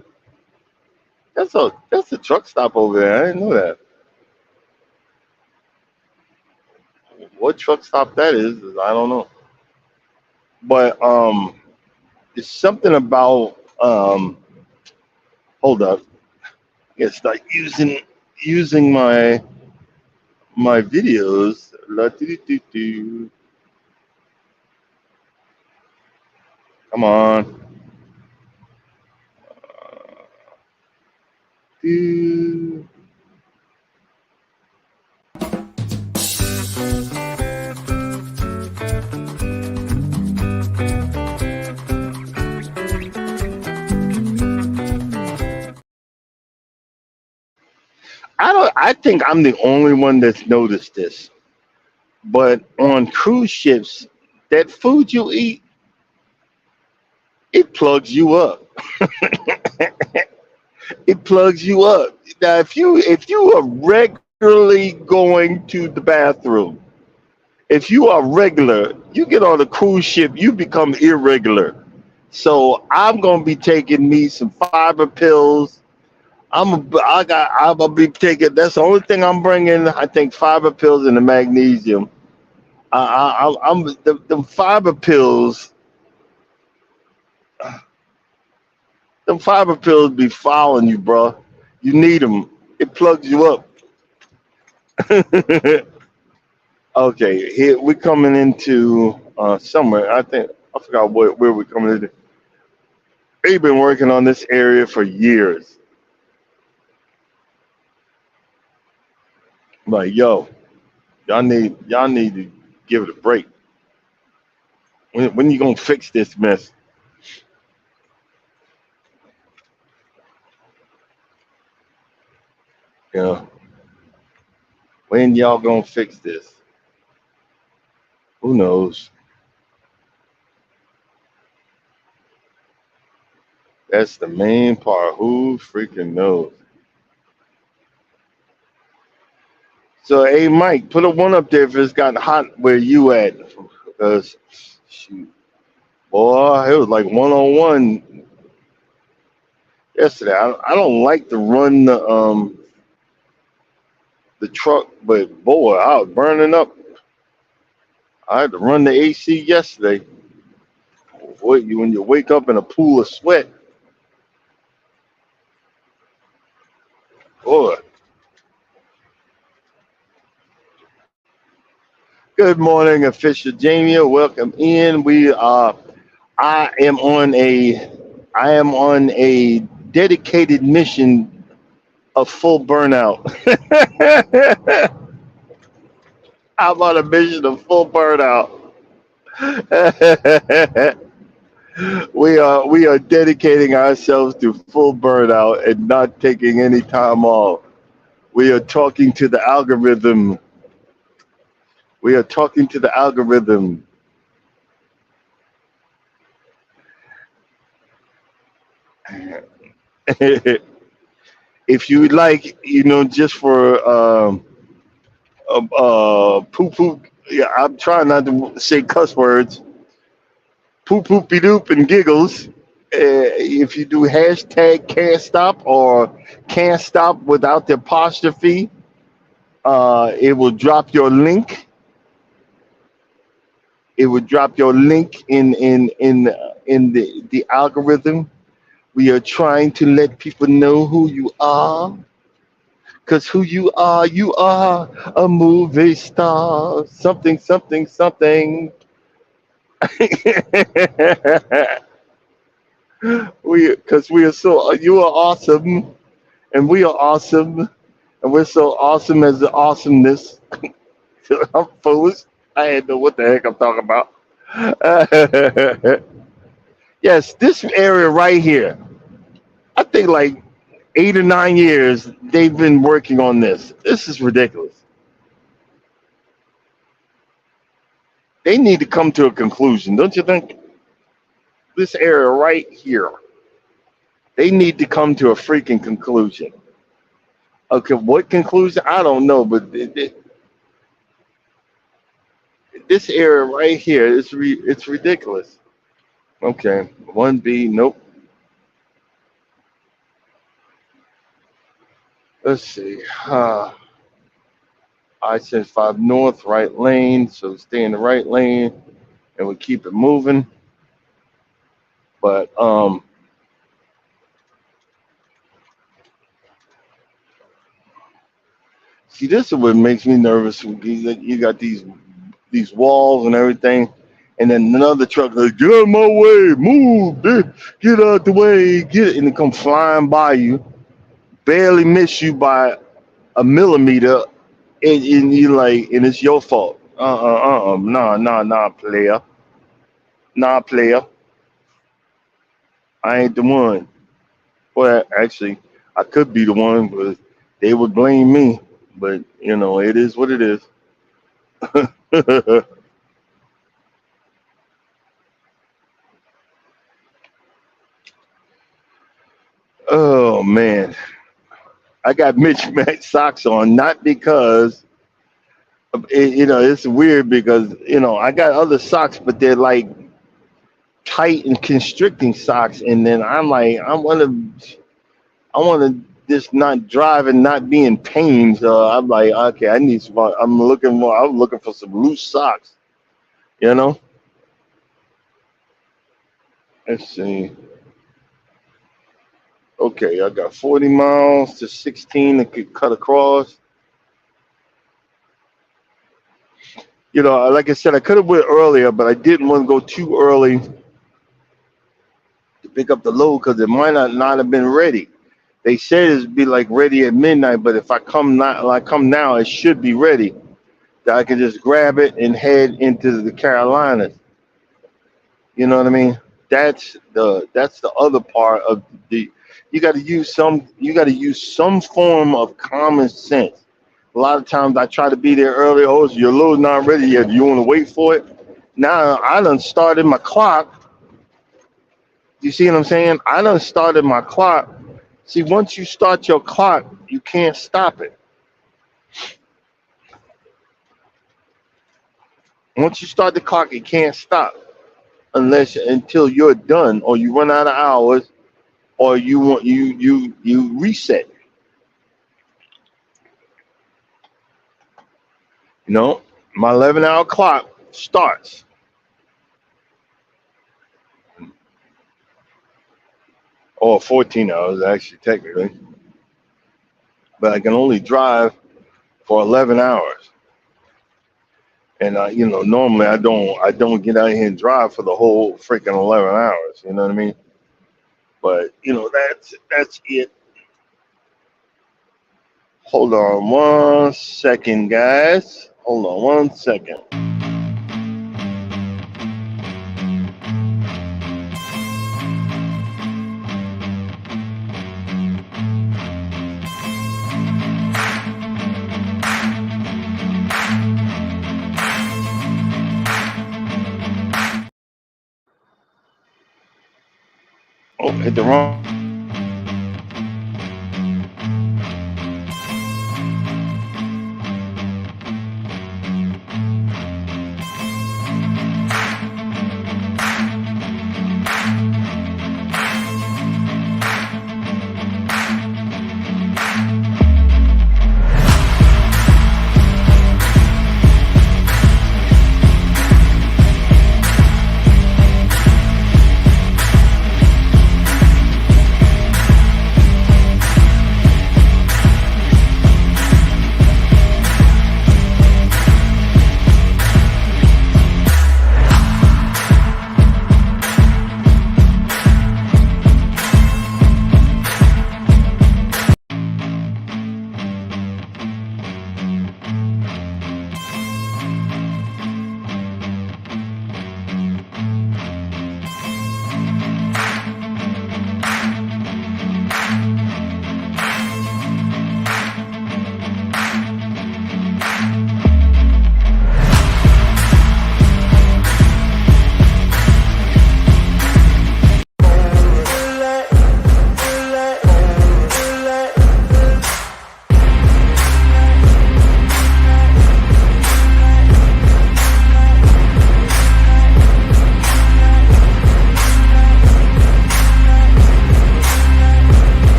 That's a truck stop over there. I didn't know that. What truck stop that is I don't know. But it's something about hold up. I gotta start using my videos. La doo doo doo. Come on. Doo. I think I'm the only one that's noticed this. But on cruise ships, that food you eat, it plugs you up. It plugs you up. Now, if you are regularly going to the bathroom, if you are regular, you get on a cruise ship, you become irregular. So I'm gonna be taking me some fiber pills. I'm gonna be taking. That's the only thing I'm bringing. I think fiber pills and the magnesium. I'm the fiber pills. Them fiber pills be following you, bro. You need them. It plugs you up. Okay, here we're coming into somewhere. I think I forgot where we're coming into. They've been working on this area for years. Like, yo, y'all need to give it a break. When you gonna fix this mess? You know, when y'all gonna fix this? Who knows? That's the main part. Who freaking knows? So, hey, Mike, put a one up there if it's gotten hot where you at. Because, shoot, boy, it was like 101 yesterday. I don't like to run the truck, but boy, I was burning up. I had to run the AC yesterday. When you wake up in a pool of sweat, boy, Good morning, official Jamie. Welcome in. I am on a dedicated mission of full burnout. I'm on a mission of full burnout. We are dedicating ourselves to full burnout and not taking any time off. We are talking to the algorithm. We are talking to the algorithm. If you would like, just for poo poo. Yeah, I'm trying not to say cuss words. Poo poopy doop and giggles. If you do hashtag can't stop or can't stop without the apostrophe, it will drop your link. It will drop your link in the algorithm. We are trying to let people know who you are. Cause who you are a movie star. Something, something, something. Cause we are so, you are awesome, and we are awesome, and we're so awesome as the awesomeness. I'm foolish. I didn't know what the heck I'm talking about. Yes, this area right here. I think like 8 or 9 years they've been working on this. This is ridiculous. They need to come to a conclusion, don't you think? This area right here, they need to come to a freaking conclusion. Okay, what conclusion? I don't know, but this area right here is it's ridiculous. Okay, 1B, nope. Let's see. I-75 north, right lane, so stay in the right lane, and we keep it moving. But see, this is what makes me nervous. You got these walls and everything, and then another truck goes, "Get out of my way, move, get out the way, get it," and it come flying by you, barely miss you by a millimeter, and you like, and it's your fault. Nah, player, nah, player. I ain't the one. Well, actually, I could be the one, but they would blame me. But it is what it is. Oh man, I got Mitch Mac socks on, not because it's weird because I got other socks, but they're like tight and constricting socks, and then I'm like, I want to just not drive and not be in pain. So I'm like, okay, I need some. I'm looking for some loose socks. You know. Let's see. Okay, I got 40 miles to 16 that could cut across. Like I said, I could have went earlier, but I didn't want to go too early to pick up the load because it might not have been ready. They said it'd be like ready at midnight, but if I come now, it should be ready. That I can just grab it and head into the Carolinas. You know what I mean? That's the other part of the. You got to use some form of common sense. A lot of times I try to be there early. Oh, so your load's not ready yet. You want to wait for it? Now I done started my clock. You see what I'm saying? I done started my clock. See, once you start your clock, you can't stop it. Once you start the clock, it can't stop until you're done or you run out of hours or you reset. My 11-hour clock starts, or 14 hours actually technically, but I can only drive for 11 hours. And normally I don't get out here and drive for the whole freaking 11 hours. You know what I mean? But that's it. Hold on 1 second, guys. Hold on 1 second. Oh, hit the wrong.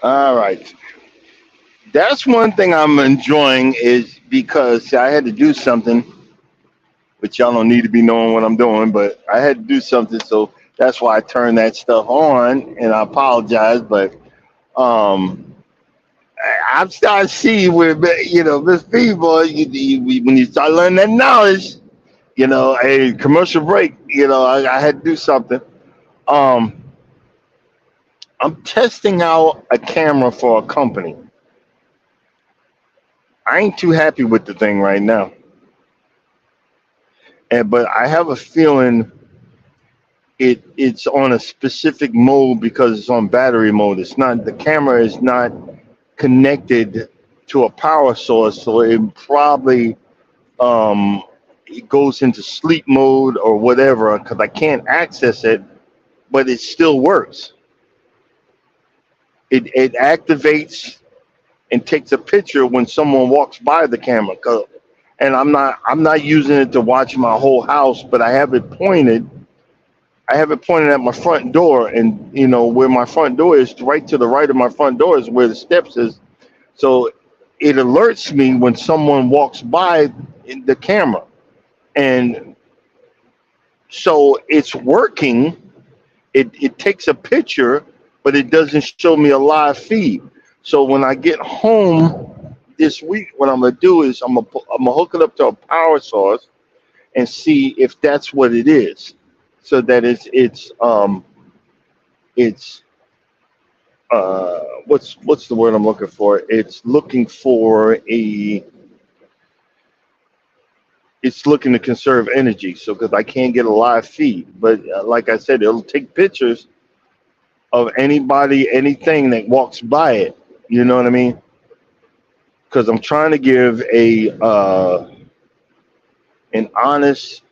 All right. That's one thing I'm enjoying is because I had to do something, but y'all don't need to be knowing what I'm doing, but I had to do something, so that's why I turned that stuff on, and I apologize, but um, I'm starting to see where, Miss People, when you start learning that knowledge, a commercial break, I had to do something. Um, I'm testing out a camera for a company. I ain't too happy with the thing right now. But I have a feeling it's on a specific mode because it's on battery mode. It's not the camera is not connected to a power source, so it probably um, it goes into sleep mode or whatever because I can't access it, but it still works. It activates and takes a picture when someone walks by the camera. And I'm not using it to watch my whole house, but I have it pointed. I have it pointed at my front door, and where my front door is, right to the right of my front door is where the steps is. So it alerts me when someone walks by in the camera, and so it's working. It takes a picture, but it doesn't show me a live feed. So when I get home this week, what I'm gonna do is I'm gonna hook it up to a power source and see if that's what it is, so that it's what's the word I'm looking for? It's looking to conserve energy. So because I can't get a live feed, but like I said, it'll take pictures of anybody, anything that walks by it. You know what I mean? Because I'm trying to give an honest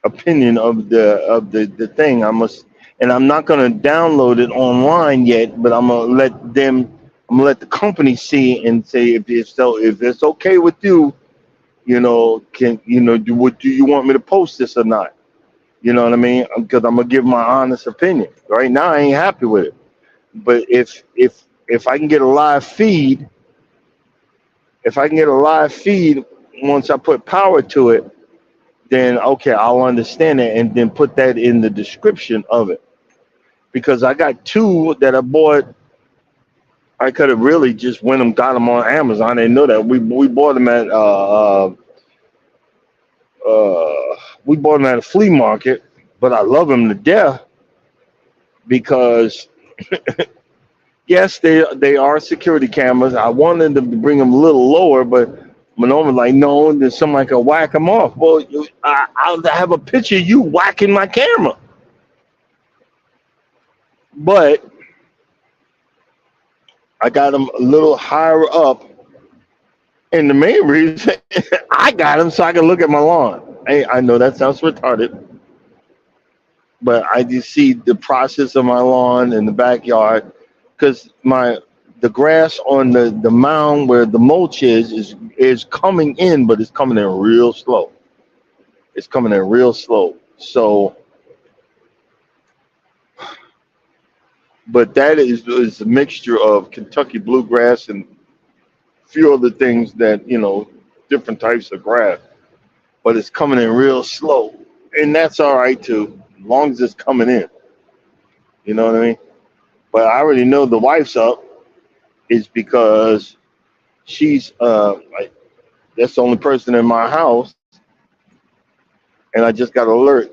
opinion of the thing. I must. and I'm not gonna download it online yet, but I'm gonna let the company see and say if it's okay with you, can do you want me to post this or not? You know what I mean? Because I'm gonna give my honest opinion. Right now, I ain't happy with it. But if I can get a live feed, if I can get a live feed once I put power to it, then okay, I'll understand it and then put that in the description of it. Because I got two that I bought. I could have really just went and got them on Amazon. I didn't know that we bought them at we bought them at a flea market, but I love them to death because yes, they are security cameras. I wanted them to bring them a little lower, but Manoma was like, no, then somebody could whack them off. Well, I'll have a picture of you whacking my camera, but I got them a little higher up, and the main reason I got them so I can look at my lawn. Hey, I know that sounds retarded, but I just see the process of my lawn in the backyard because my the grass on the mound where the mulch is coming in, but it's coming in real slow. It's coming in real slow. So, but that is a mixture of Kentucky bluegrass and a few other things that different types of grass. But it's coming in real slow, and that's all right too, as long as it's coming in. You know what I mean? But I already know the wife's up is because she's like that's the only person in my house, and I just got an alert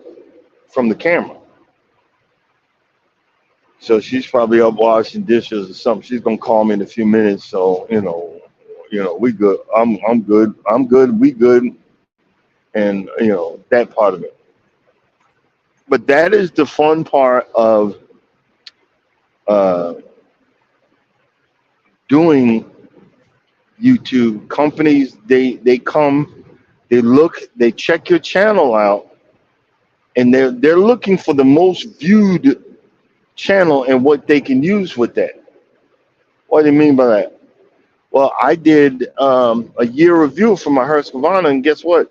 from the camera. So she's probably up washing dishes or something. She's gonna call me in a few minutes. So we good. I'm good. I'm good. We good. And that part of it. But that is the fun part of uh, doing YouTube. Companies they come, they look, they check your channel out, and they're looking for the most viewed channel and what they can use with that. What do you mean by that? Well, I did a year review for my Husqvarna, and guess what?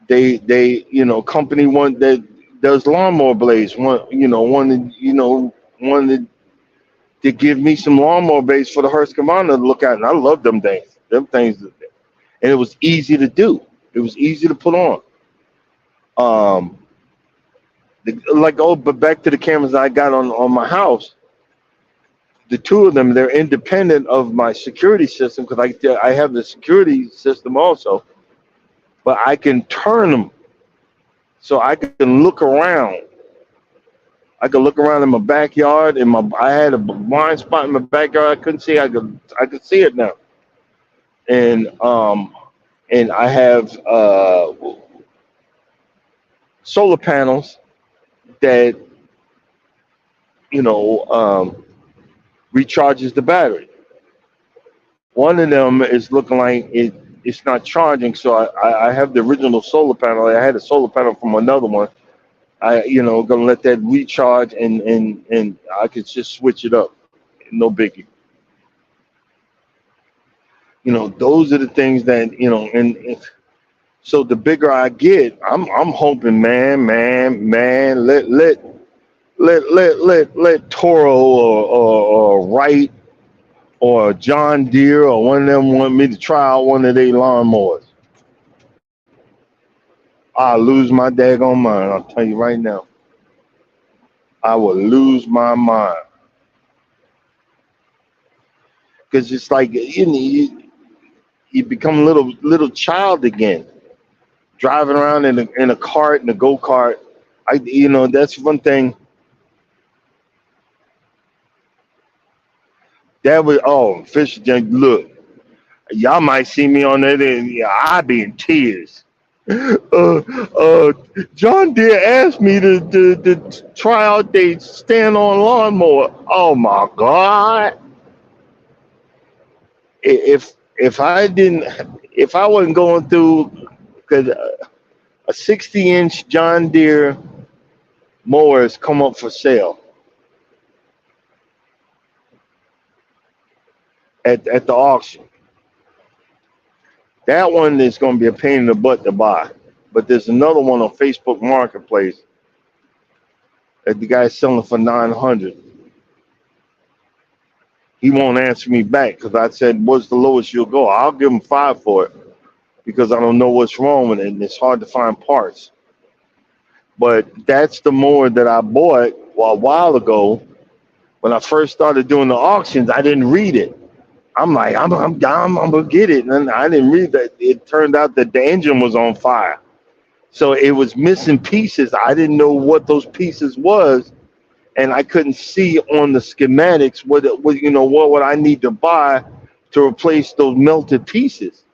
They company one that does lawnmower blades. Wanted to give me some lawnmower blades for the Husqvarna to look at, and I love them things. Them things, and it was easy to do. It was easy to put on. Um, but back to the cameras I got on my house. The two of them, they're independent of my security system because I have the security system also, but I can turn them so I can look around. I could look around in my backyard. I had a blind spot in my backyard. I couldn't see. I could see it now, and I have solar panels that recharges the battery. One of them is looking like it's not charging, so I have the original solar panel. I had a solar panel from another one. Gonna let that recharge and I could just switch it up. No biggie. Those are the things that so the bigger I get, I'm hoping, man, let Toro or Wright or John Deere or one of them want me to try out one of their lawnmowers. I'll lose my daggone mind. I'll tell you right now. I will lose my mind. Because it's like you become a little child again, driving around in a cart, in a go-kart. That's one thing. That was Fisher Junk. Look, y'all might see me on that, and I be in tears. John Deere asked me to try out they stand-on lawnmower. Oh my God! If I wasn't going through, because a 60-inch John Deere mowers come up for sale at the auction. That one is going to be a pain in the butt to buy. But there's another one on Facebook Marketplace that the guy's selling for 900. He won't answer me back because I said, "What's the lowest you'll go?" I'll give him 5 for it because I don't know what's wrong with it, and it's hard to find parts. But that's the mower that I bought a while ago. When I first started doing the auctions, I didn't read it. I'm like, I'm gonna get it, and I didn't read that. It turned out that the engine was on fire, so it was missing pieces. I didn't know what those pieces was, and I couldn't see on the schematics what would I need to buy to replace those melted pieces,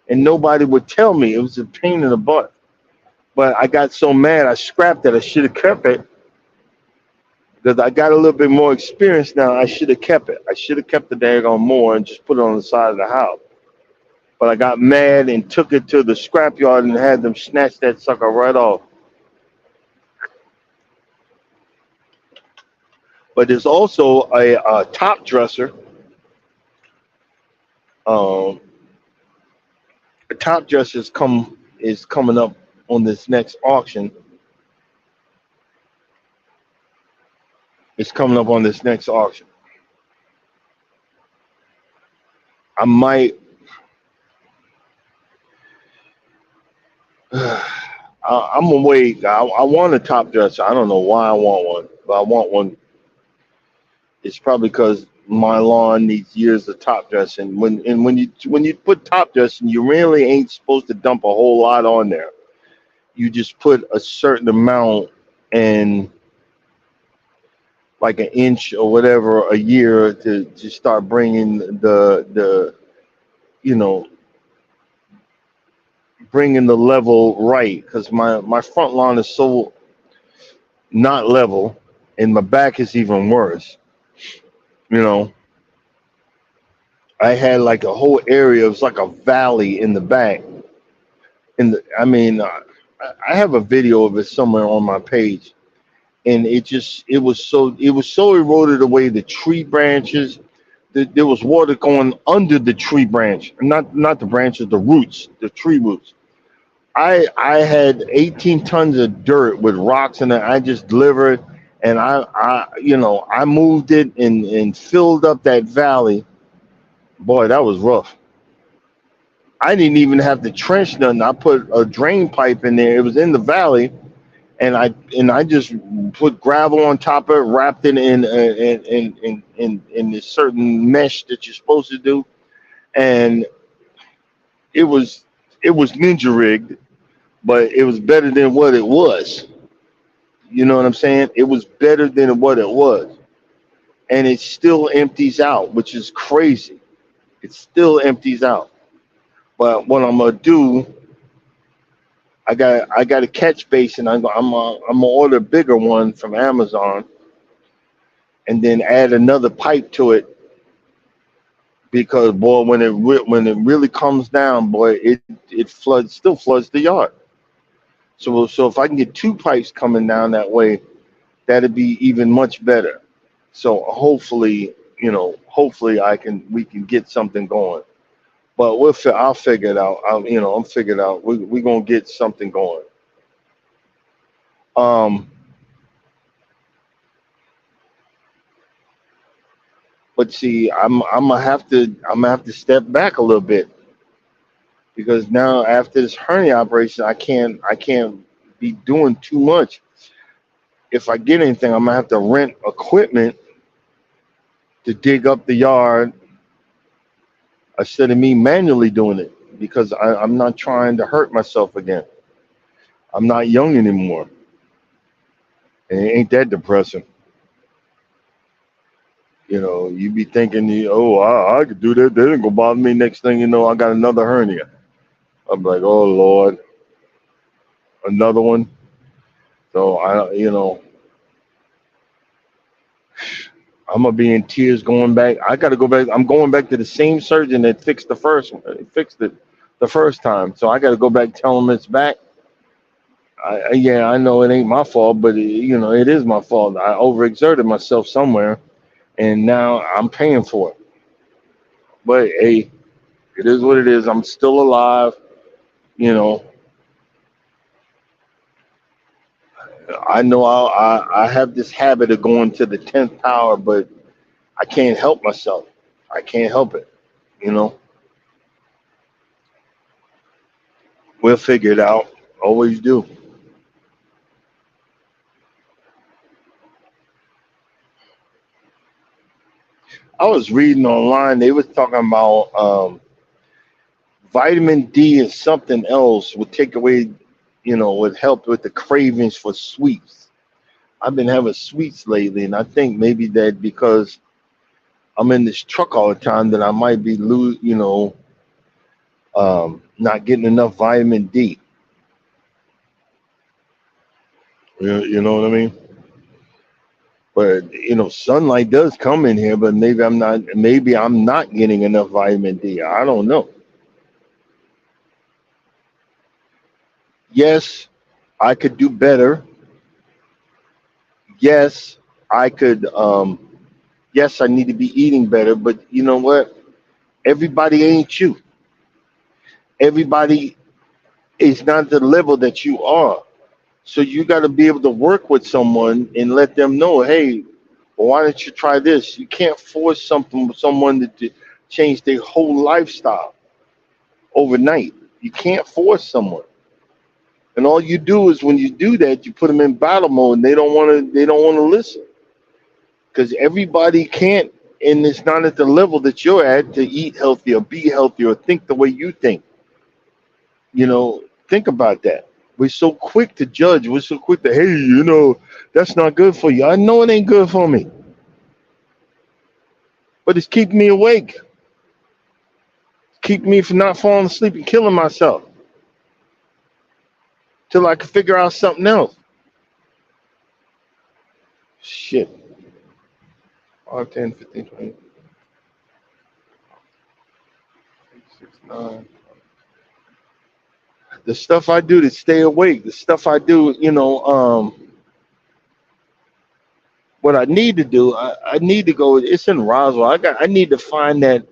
and nobody would tell me. It was a pain in the butt. But I got so mad, I scrapped it. I should have kept it because I got a little bit more experience now. I should have kept it. I should have kept the daggone mower and just put it on the side of the house. But I got mad and took it to the scrapyard and had them snatch that sucker right off. But there's also a top dresser. A top dresser is coming up on this next auction. It's coming up on this next auction. I might. I'm gonna wait. I want a top dresser. I don't know why I want one, but I want one. It's probably because my lawn needs years of top dressing. When you put top dressing, you really ain't supposed to dump a whole lot on there. You just put a certain amount and like an inch or whatever a year to start bringing the you know bringing the level right, because my front lawn is so not level and my back is even worse. You know, I had like a whole area. It was like a valley in the back. I have a video of it somewhere on my page, and it was so eroded away. The tree branches, there was water going under the tree branch, not the branches, the roots, the tree roots. I had 18 tons of dirt with rocks in it. I just delivered, and I moved it and filled up that valley. Boy, that was rough. I didn't even have to trench nothing. I put a drain pipe in there. It was in the valley, and I just put gravel on top of it, wrapped it in this certain mesh that you're supposed to do, and it was ninja rigged, but it was better than what it was. You know what I'm saying? It was better than what it was, and it still empties out, which is crazy. It still empties out. But what I'm gonna do, I got a catch basin. I'm gonna order a bigger one from Amazon, and then add another pipe to it because boy, when it really comes down, boy, it still floods the yard. So if I can get 2 pipes coming down that way, that'd be even much better. So hopefully we can get something going. But I'll figure it out. I'm figured out. We're gonna get something going. Um, but see, I'm gonna have to step back a little bit because now after this hernia operation, I can't be doing too much. If I get anything, I'm gonna have to rent equipment to dig up the yard instead of me manually doing it because I'm not trying to hurt myself again. I'm not young anymore, and it ain't that depressing. You be thinking, oh, I could do that. That ain't gonna bother me. Next thing you know, I got another hernia. I'm like, oh Lord, another one. So I'm gonna be in tears going back. I gotta go back. I'm going back to the same surgeon that fixed the first one. Fixed it the first time. So I gotta go back, tell him it's back. Yeah, I know it ain't my fault, but it is my fault. I overexerted myself somewhere, and now I'm paying for it. But hey, it is what it is. I'm still alive. You know, I know I have this habit of going to the 10th power, but I can't help myself. I can't help it. You know, we'll figure it out. Always do. I was reading online. They was talking about vitamin D and something else would take away, would help with the cravings for sweets. I've been having sweets lately, and I think maybe that because I'm in this truck all the time, that I might be not getting enough vitamin D. You know what I mean? But sunlight does come in here, but maybe I'm not getting enough vitamin D. I don't know. Yes, I could do better. Yes, I could. Yes, I need to be eating better. But you know what? Everybody ain't you. Everybody is not the level that you are. So you got to be able to work with someone and let them know, hey, well, why don't you try this? You can't force someone to change their whole lifestyle overnight. You can't force someone. And all you do is when you do that, you put them in battle mode, and they don't want to. They don't want to listen because everybody can't, and it's not at the level that you're at to eat healthy or be healthy or think the way you think. Think about that. We're so quick to judge. We're so quick to, hey, that's not good for you. I know it ain't good for me, but it's keeping me awake, keep me from not falling asleep and killing myself till I can figure out something else. Shit. 5, 10, 15, 20, 6, 9. The stuff I do to stay awake, the stuff I do, what I need to do, I need to go. It's in Roswell. I need to find that.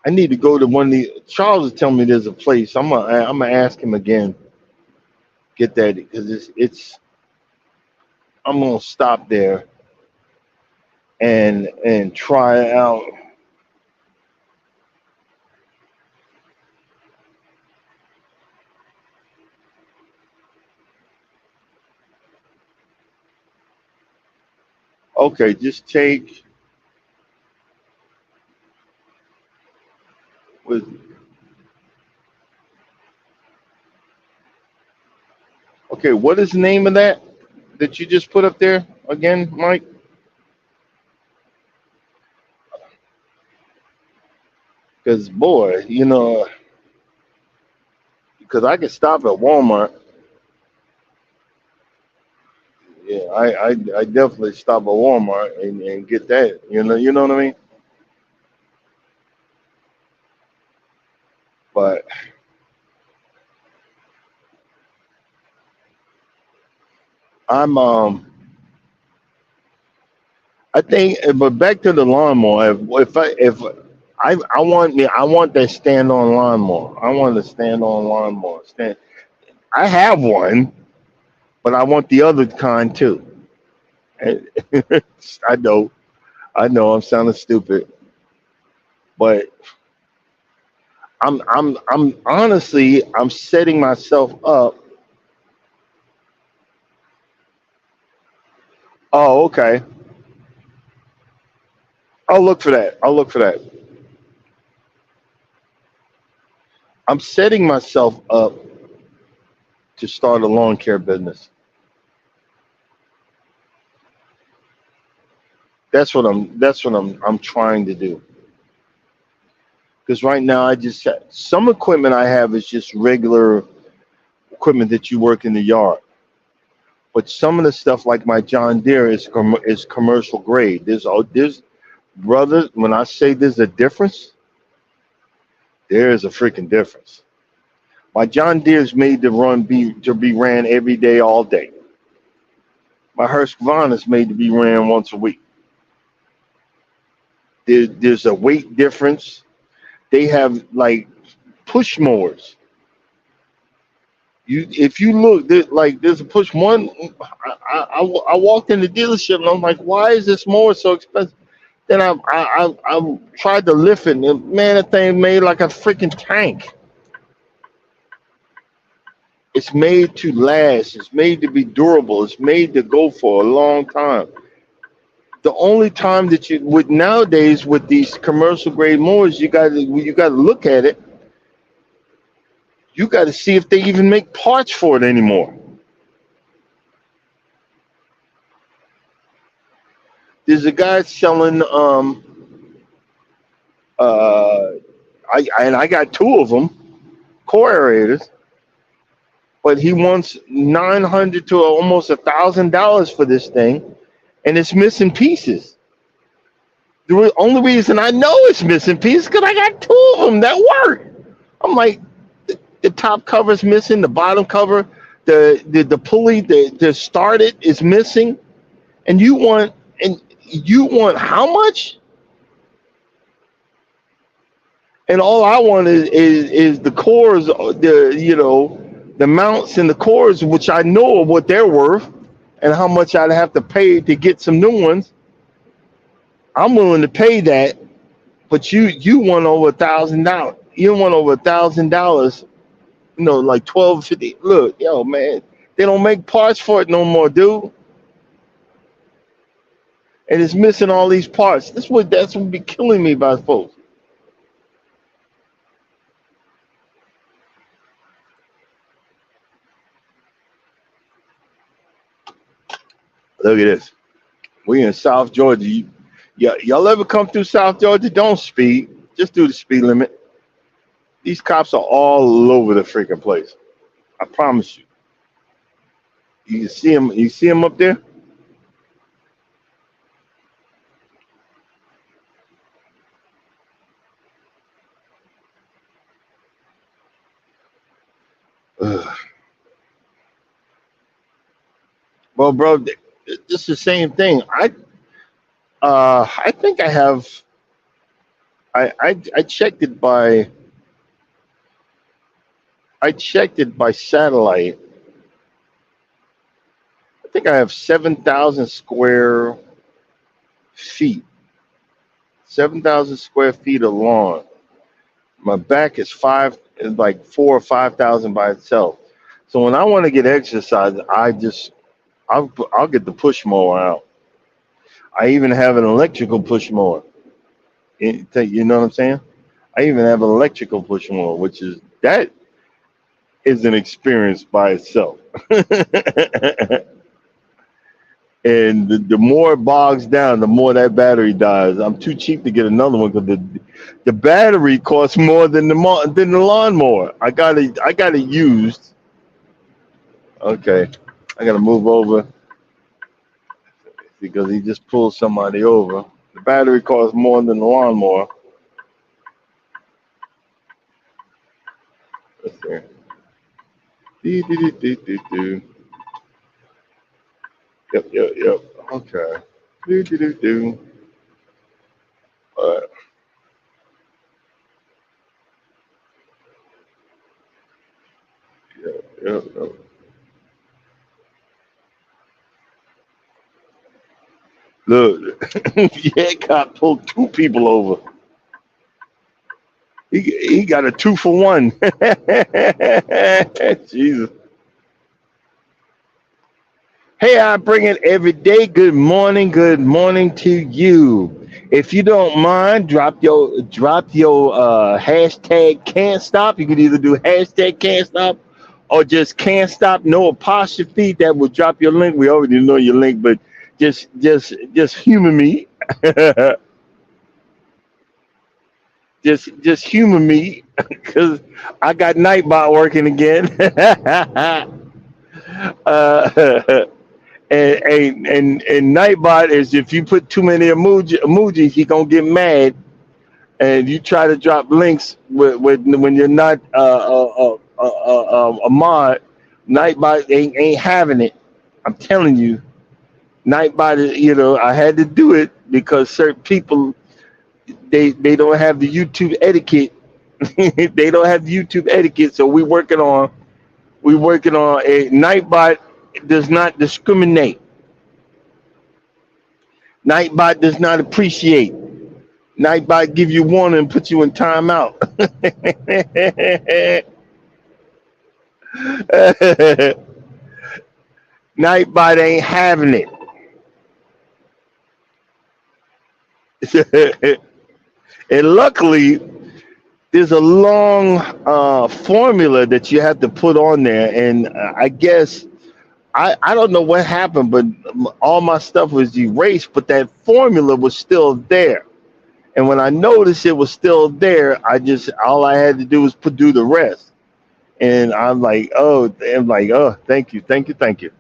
I need to go to one of the. Charles is telling me there's a place. I'm gonna ask him again. Get that because it's. I'm gonna stop there and try it out. Okay, just take with. Okay, what is the name of that you just put up there again, Mike? Because boy, because I can stop at Walmart. Yeah, I definitely stop at Walmart and get that. You know what I mean. But I'm I think, but back to the lawnmower. If I want that stand on lawnmower. I want to stand on lawnmower. Stand. I have one, but I want the other kind too. And I know, I know, I'm sounding stupid, but I'm honestly, I'm setting myself up. Oh, okay. I'll look for that. I'll look for that. I'm setting myself up to start a lawn care business. That's what I'm trying to do. Because right now I just some equipment I have is just regular equipment that you work in the yard. But some of the stuff like my John Deere is commercial grade. There's brothers. When I say there's a difference, there is a freaking difference. My John Deere is made to be ran every day, all day. My Husqvarna is made to be ran once a week. There's a weight difference. They have like push mowers. If you look, like there's a push one. I walked in the dealership and I'm like, why is this mower so expensive? Then I tried to lift it, and man, that thing made like a freaking tank. It's made to last. It's made to be durable. It's made to go for a long time. The only time that you would nowadays with these commercial grade mowers, you got to look at it. You got to see if they even make parts for it anymore. There's a guy selling uh I got two of them, core aerators, but he wants 900 to almost $1,000 for this thing, and it's missing pieces. The only reason I know it's missing pieces because I got two of them that work. I'm like, the top cover's missing, the bottom cover, the pulley to start it is missing, and you want how much? And all I want is the cores, the mounts and the cores, which I know what they're worth, and how much I'd have to pay to get some new ones. I'm willing to pay that, but you want over $1,000. You want over $1,000. Like 1250. Look, yo, man, they don't make parts for it no more, dude. And it's missing all these parts. That's what be killing me by folks. Look at this. We in South Georgia. Y'all ever come through South Georgia? Don't speed. Just do the speed limit. These cops are all over the freaking place. I promise you. You see them. You see them up there? Ugh. Well, bro, this is the same thing. I think I have. I checked it by. I checked it by satellite. I think I have 7,000 square feet. 7,000 square feet of lawn. My back is like 4 or 5,000 by itself. So when I want to get exercise, I'll get the push mower out. I even have an electrical push mower. You know what I'm saying? I even have an electrical push mower, that is an experience by itself. And the more it bogs down, the more that battery dies. I'm too cheap to get another one because the battery costs more than the lawnmower. I got it used. Okay, I got to move over because he just pulled somebody over. The battery costs more than the lawnmower. Let's see. Do. Yep. Okay. Do. All right. Yep. Look, yeah, cop pulled two people over. He got a 2-for-1. Jesus. Hey, I bring it every day. Good morning to you. If you don't mind, drop your hashtag can't stop. You can either do hashtag can't stop or just can't stop, no apostrophe. That will drop your link. We already know your link, but just humor me. just humor me because I got Nightbot working again. And Nightbot is, if you put too many emojis, he gonna get mad, and you try to drop links when you're not Ahmad, Nightbot ain't having it. I'm telling you, Nightbot. I had to do it because certain people they don't have the YouTube etiquette. They don't have the YouTube etiquette, so we working on a Nightbot does not discriminate. Nightbot does not appreciate. Nightbot give you warning and put you in timeout. Nightbot ain't having it. And luckily, there's a long formula that you have to put on there. And I guess, I don't know what happened, but all my stuff was erased, but that formula was still there. And when I noticed it was still there, all I had to do was do the rest. And I'm like, oh, thank you, thank you, thank you.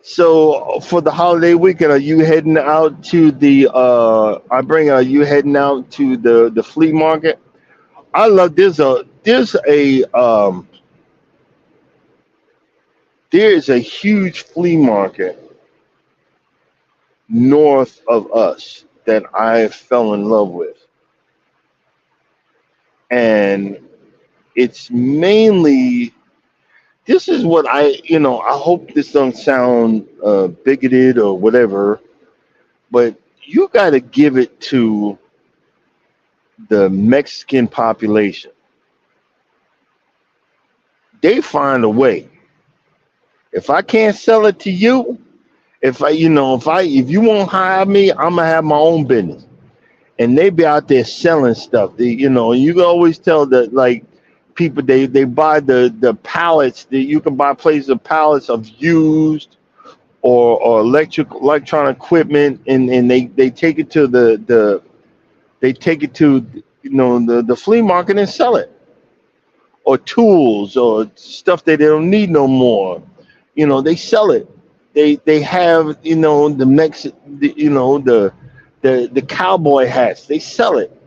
So for the holiday weekend, are you heading out to the? Are you heading out to the flea market? I love there's a huge flea market north of us that I fell in love with, and it's mainly this is what I hope this don't sound bigoted or whatever, but you got to give it to the Mexican population. They find a way. If I can't sell it to you, if you won't hire me, I'm gonna have my own business. And they be out there selling stuff. You can always tell that, like, people they buy the pallets. That you can buy places of pallets of used or electronic equipment, and they take it to they take it to the flea market and sell it, or tools or stuff that they don't need no more. They sell it. They have the Mex the, the cowboy hats. They sell it.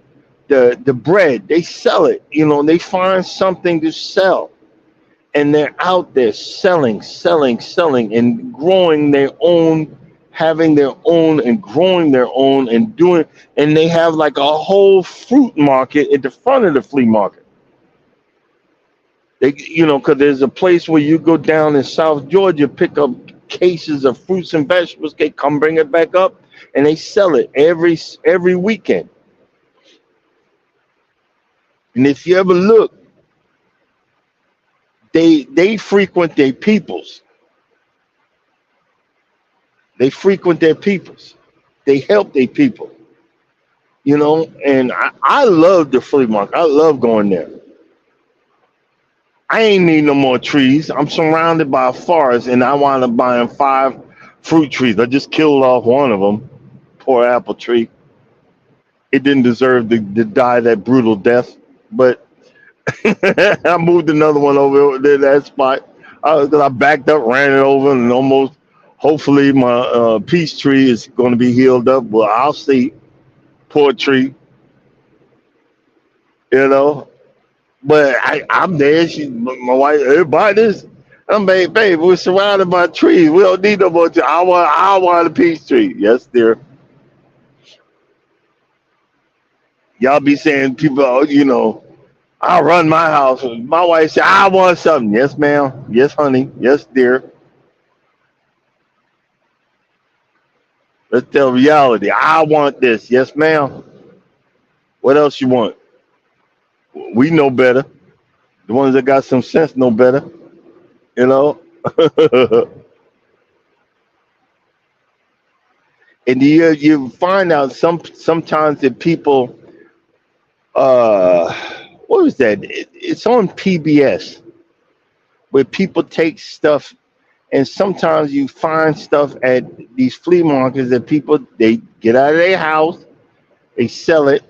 The bread. They sell it. They find something to sell, and they're out there selling, selling, selling, and growing their own, having their own, and growing their own, and doing. And they have like a whole fruit market at the front of the flea market. Because there's a place where you go down in South Georgia, pick up cases of fruits and vegetables, they come bring it back up, and they sell it every weekend. And if you ever look, they frequent their peoples. They frequent their peoples. They help their people. And I love the flea market. I love going there. I ain't need no more trees. I'm surrounded by a forest, and I wound up buying 5 fruit trees. I just killed off one of them. Poor apple tree. It didn't deserve to die that brutal death, but I moved another one over there, that spot. I backed up, ran it over, and almost. Hopefully, my peach tree is going to be healed up. Well, I'll see. Poor tree, you know. But I'm there. My wife, everybody this. I'm babe, we're surrounded by trees. We don't need no more trees. I want a peach tree. Yes, dear. Y'all be saying people, I run my house. My wife said, I want something. Yes, ma'am. Yes, honey. Yes, dear. Let's tell reality. I want this. Yes, ma'am. What else you want? We know better. The ones that got some sense know better. You know. And you find out sometimes that people uh what was that? It's on PBS where people take stuff, and sometimes you find stuff at these flea markets that people they get out of their house, they sell it.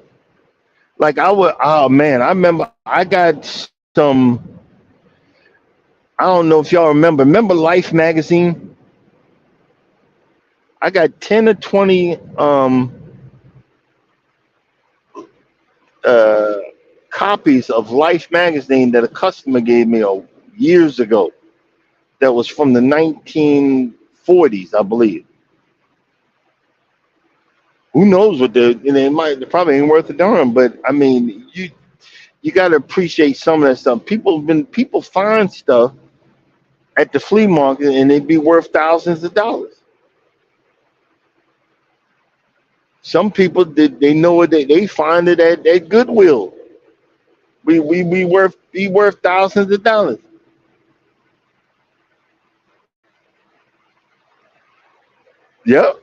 Like oh man, I remember I got some. I don't know if y'all remember Life magazine. I got 10 or 20 uh copies of Life magazine that a customer gave me years ago. That was from the 1940s, I believe. Who knows what they might, they probably ain't worth a darn, but I mean, you got to appreciate some of that stuff. People find stuff at the flea market and they be worth thousands of dollars. Some people they know it, they find it at Goodwill. We worth thousands of dollars. Yep.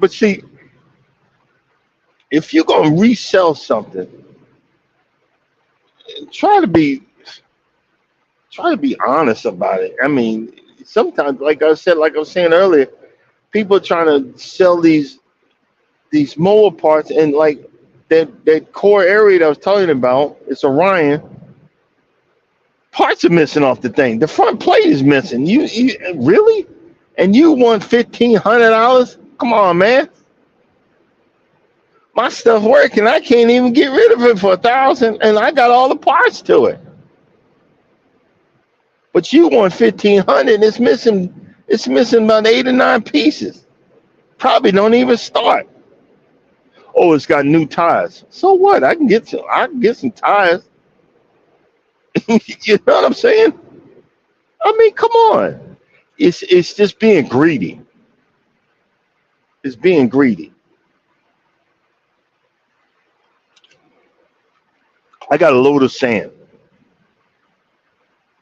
But see, if you're gonna resell something, try to be try to be honest about it. I mean, sometimes, like I was saying earlier, people are trying to sell these mower parts, and like that core area that I was talking about, it's Orion. Parts are missing off the thing. The front plate is missing. You really? And you want $1,500? Come on, man. My stuff working. I can't even get rid of it for 1,000, and I got all the parts to it. But you want 1,500, and it's missing. It's missing about 8 or 9 pieces. Probably don't even start. Oh, it's got new tires. So what? I can get some. I can get some tires. You know what I'm saying? I mean, come on. It's just being greedy. It's being greedy. I got a load of sand.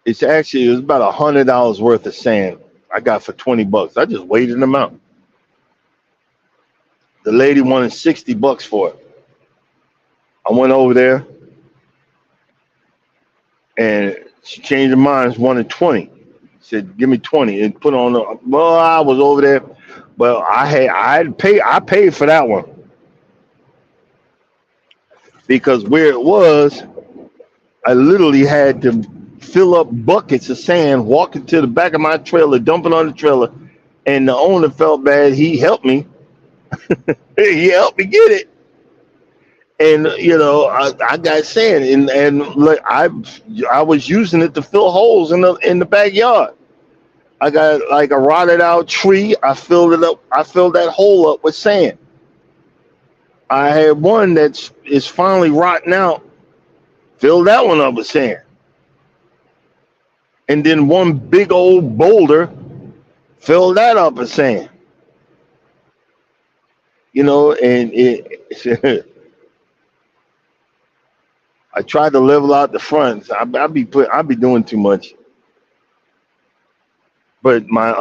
It was about $100 worth of sand I got for $20. I just waited them out. The lady wanted $60 for it. I went over there and she changed her mind, wanted 20. Said, give me 20 and put on the, well, I was over there. Well, I paid for that one because where it was, I literally had to fill up buckets of sand, walk into the back of my trailer, dump it on the trailer, and the owner felt bad. He helped me. He helped me get it. And I got sand, and look, I was using it to fill holes in the backyard. I got like a rotted out tree. I filled it up. I filled that hole up with sand. I had one that is finally rotting out. Filled that one up with sand. And then one big old boulder, filled that up with sand. And I tried to level out the front. I be doing too much. But my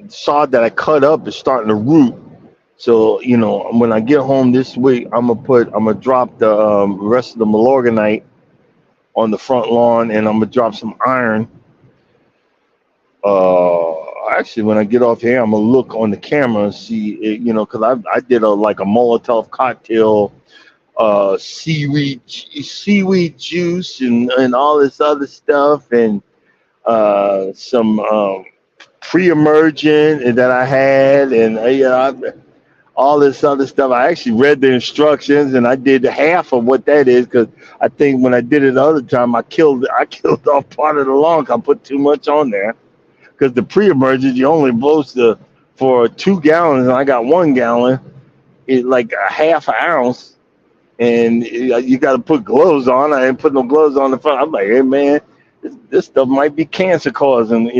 sod that I cut up is starting to root. So when I get home this week, I'm gonna drop the rest of the Milorganite on the front lawn, and I'm gonna drop some iron. Actually, when I get off here, I'm gonna look on the camera and see it, because I did a Molotov cocktail, seaweed juice and all this other stuff, and some pre-emergent that I had, and all this other stuff. I actually read the instructions, and I did half of what that is because I think when I did it the other time, I killed off part of the lung. I put too much on there because the pre-emergent you only supposed to for 2 gallons, and I got 1 gallon. It's like a half an ounce, and you got to put gloves on. I ain't put no gloves on the front. I'm like, hey man, this stuff might be cancer causing,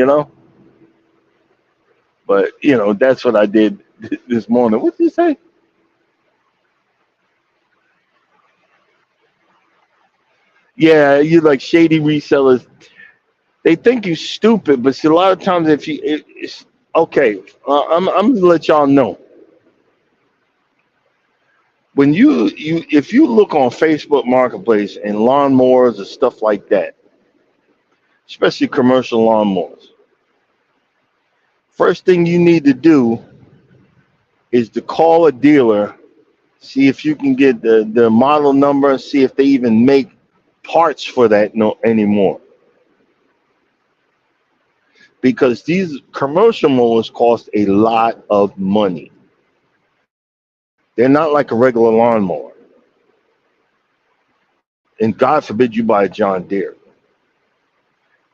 But that's what I did this morning. What did you say? Yeah, you like shady resellers. They think you stupid, but see, a lot of times it's okay. I'm gonna let y'all know. When if you look on Facebook Marketplace and lawnmowers and stuff like that, especially commercial lawnmowers, first thing you need to do is to call a dealer, see if you can get the model number, see if they even make parts for that anymore. Because these commercial mowers cost a lot of money. They're not like a regular lawnmower. And God forbid you buy a John Deere.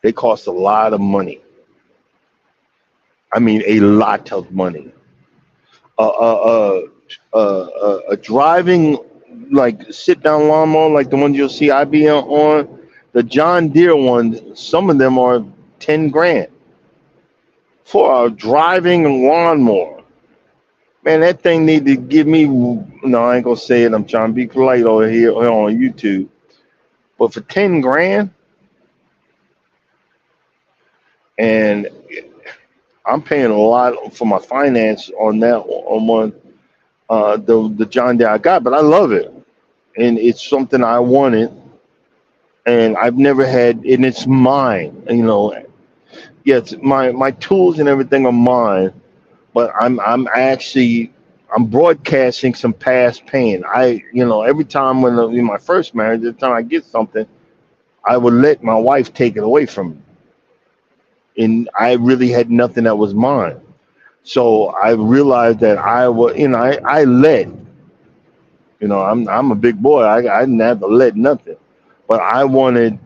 They cost a lot of money. I mean, a lot of money. A driving like sit down lawnmower like the ones you'll see I be on, the John Deere ones, some of them are 10 grand for a driving lawnmower. Man, that thing need to give me, no, I ain't gonna say it. I'm trying to be polite over here on YouTube. But for 10 grand, and I'm paying a lot for my finance on that on one the John Deere I got, but I love it. And it's something I wanted and I've never had, and it's mine. You know, yes, my tools and everything are mine, but I'm actually I'm broadcasting some past pain. Every time when in my first marriage, every time I get something, I would let my wife take it away from me, and I really had nothing that was mine. So I realized that I was, I let, I'm a big boy. I didn't have to let nothing, but I want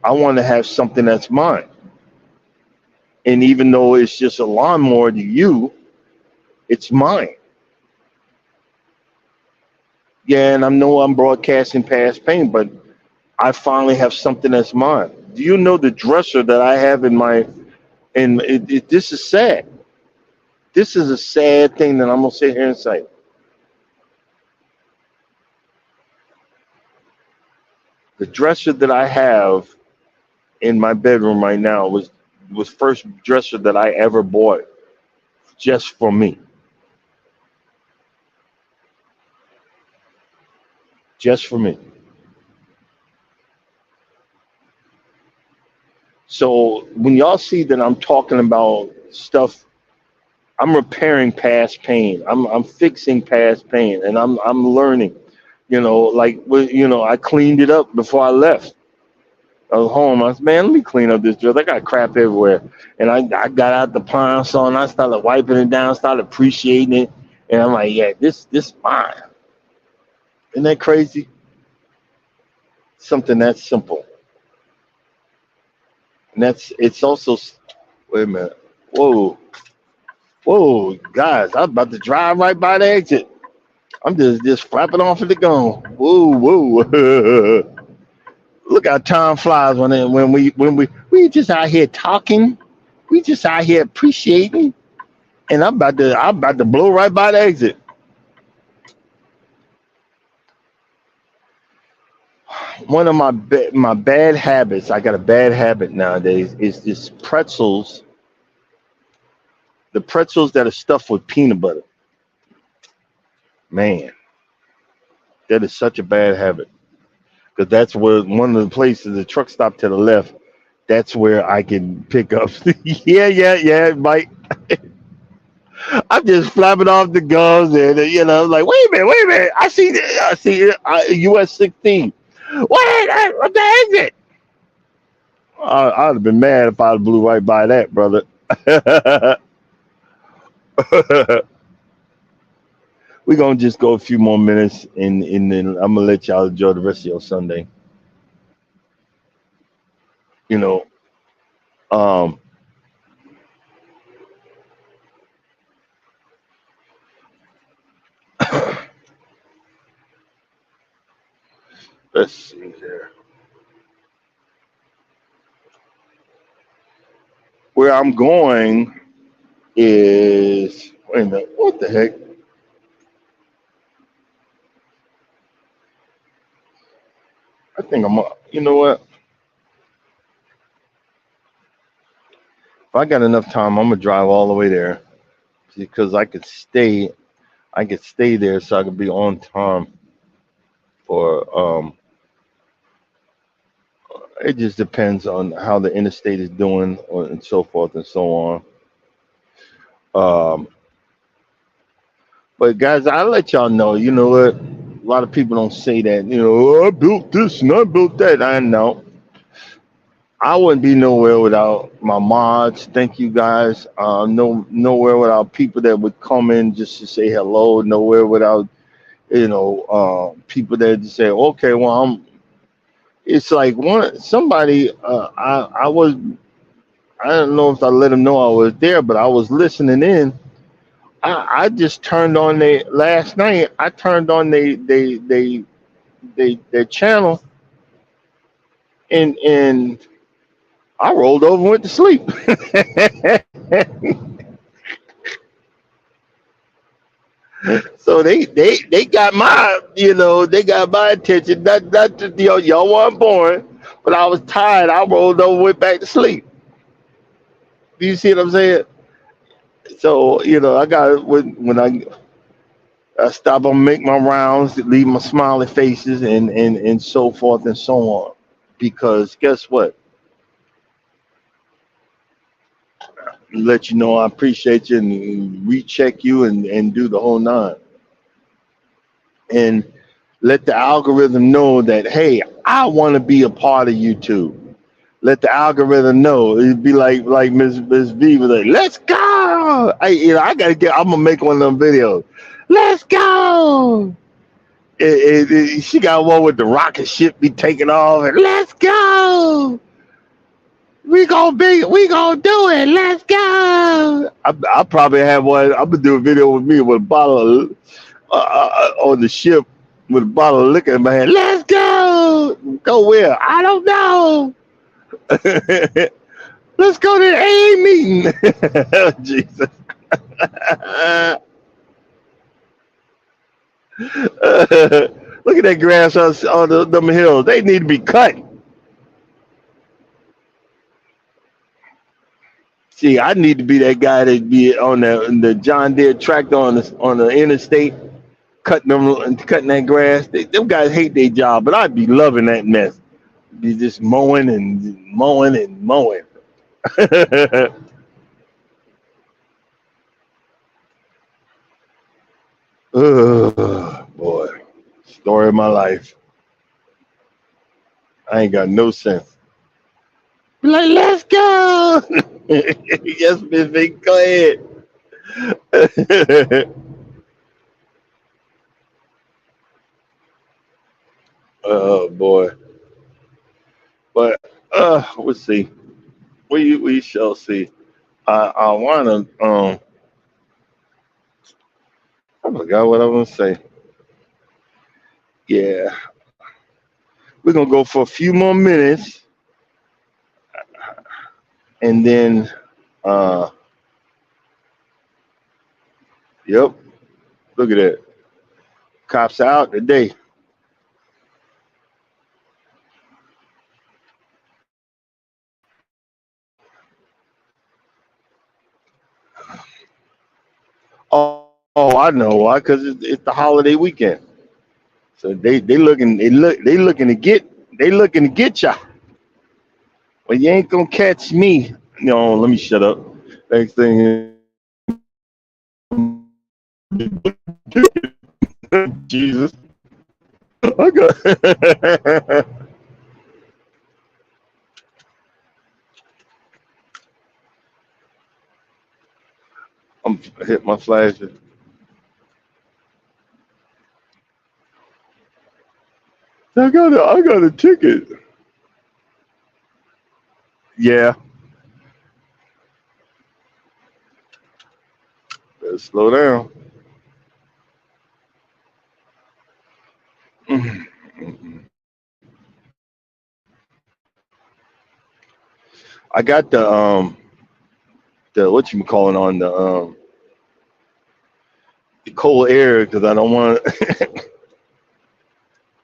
to have something that's mine. And even though it's just a lawnmower to you, it's mine. Yeah, and I know I'm broadcasting past pain, but I finally have something that's mine. Do you know the dresser that I have in my, and this is sad. This is a sad thing that I'm gonna sit here and say. The dresser that I have in my bedroom right now was first dresser that I ever bought just for me, just for me. So when y'all see that I'm talking about stuff, I'm repairing past pain. I'm fixing past pain, and I'm learning. I cleaned it up before I left. I was home. I said, man, let me clean up this drill. I got crap everywhere. And I got out the pine saw and I started wiping it down, started appreciating it. And I'm like, yeah, this fine. Isn't that crazy? Something that simple. And it's also, wait a minute. Whoa, whoa, guys, I'm about to drive right by the exit. I'm just flapping off at the gone. Whoa, whoa. Look how time flies when we just out here talking. We just out here appreciating. And I'm about to blow right by the exit. One of my bad habits, I got a bad habit nowadays, is this pretzels, the pretzels that are stuffed with peanut butter. Man, that is such a bad habit because that's where one of the places, the truck stop to the left, that's where I can pick up. Yeah, Mike. I'm just flapping off the gums and like, wait a minute, I see US 16. What the exit? I'd have been mad if I blew right by that, brother. We're gonna just go a few more minutes and then I'm gonna let y'all enjoy the rest of your Sunday. You know, um, let's see here. Where I'm going is wait a minute, what the heck? I think you know what? If I got enough time, I'm gonna drive all the way there because I could stay there so I could be on time for it just depends on how the interstate is doing and so forth and so on. Um, but guys, I'll let y'all know, you know what? A lot of people don't say that, oh, I built this and I built that. I know. I wouldn't be nowhere without my mods. Thank you guys. Nowhere without people that would come in just to say hello. Nowhere without people that just say, okay, well, It's like one somebody. I don't know if I let them know I was there, but I was listening in. I just turned on they last night. I turned on their channel and I rolled over and went to sleep. So they got my they got my attention. Not just, y'all weren't born, but I was tired. I rolled over, went back to sleep. Do you see what I'm saying? So I got when I stop and make my rounds, leave my smiley faces, and so forth and so on. Because guess what? Let you know I appreciate you and recheck you and do the whole nine. And let the algorithm know that, hey, I want to be a part of YouTube. Let the algorithm know. It'd be like Miss V was like, let's go. I gotta get. I'm gonna make one of them videos. Let's go. She got one with the rocket ship be taking off and let's go. We gonna do it. Let's go. I probably have one. I'm gonna do a video with me with a bottle of, on the ship with a bottle of liquor in my hand. Let's go. Go where? I don't know. Let's go to the AA meeting. Jesus. Look at that grass on them hills. They need to be cut. See, I need to be that guy that be on the John Deere tractor on the interstate, cutting that grass. Them guys hate their job, but I'd be loving that mess. Be just mowing and mowing and mowing. Boy, story of my life. I ain't got no sense. Be like, let's go. Yes, Miss Vic, go ahead. Oh boy, but we'll see. We shall see. I wanna I forgot what I was gonna say. Yeah, we're gonna go for a few more minutes, and then uh, yep. Look at that. Cops out today. Oh, I know why. Cause it's the holiday weekend. So they looking to get ya. Well, you ain't gonna catch me. No, let me shut up. Next thing is Jesus. I got. I'm hit my flash. I got a ticket. Yeah, better slow down. I got the what you calling on the cold air because I don't want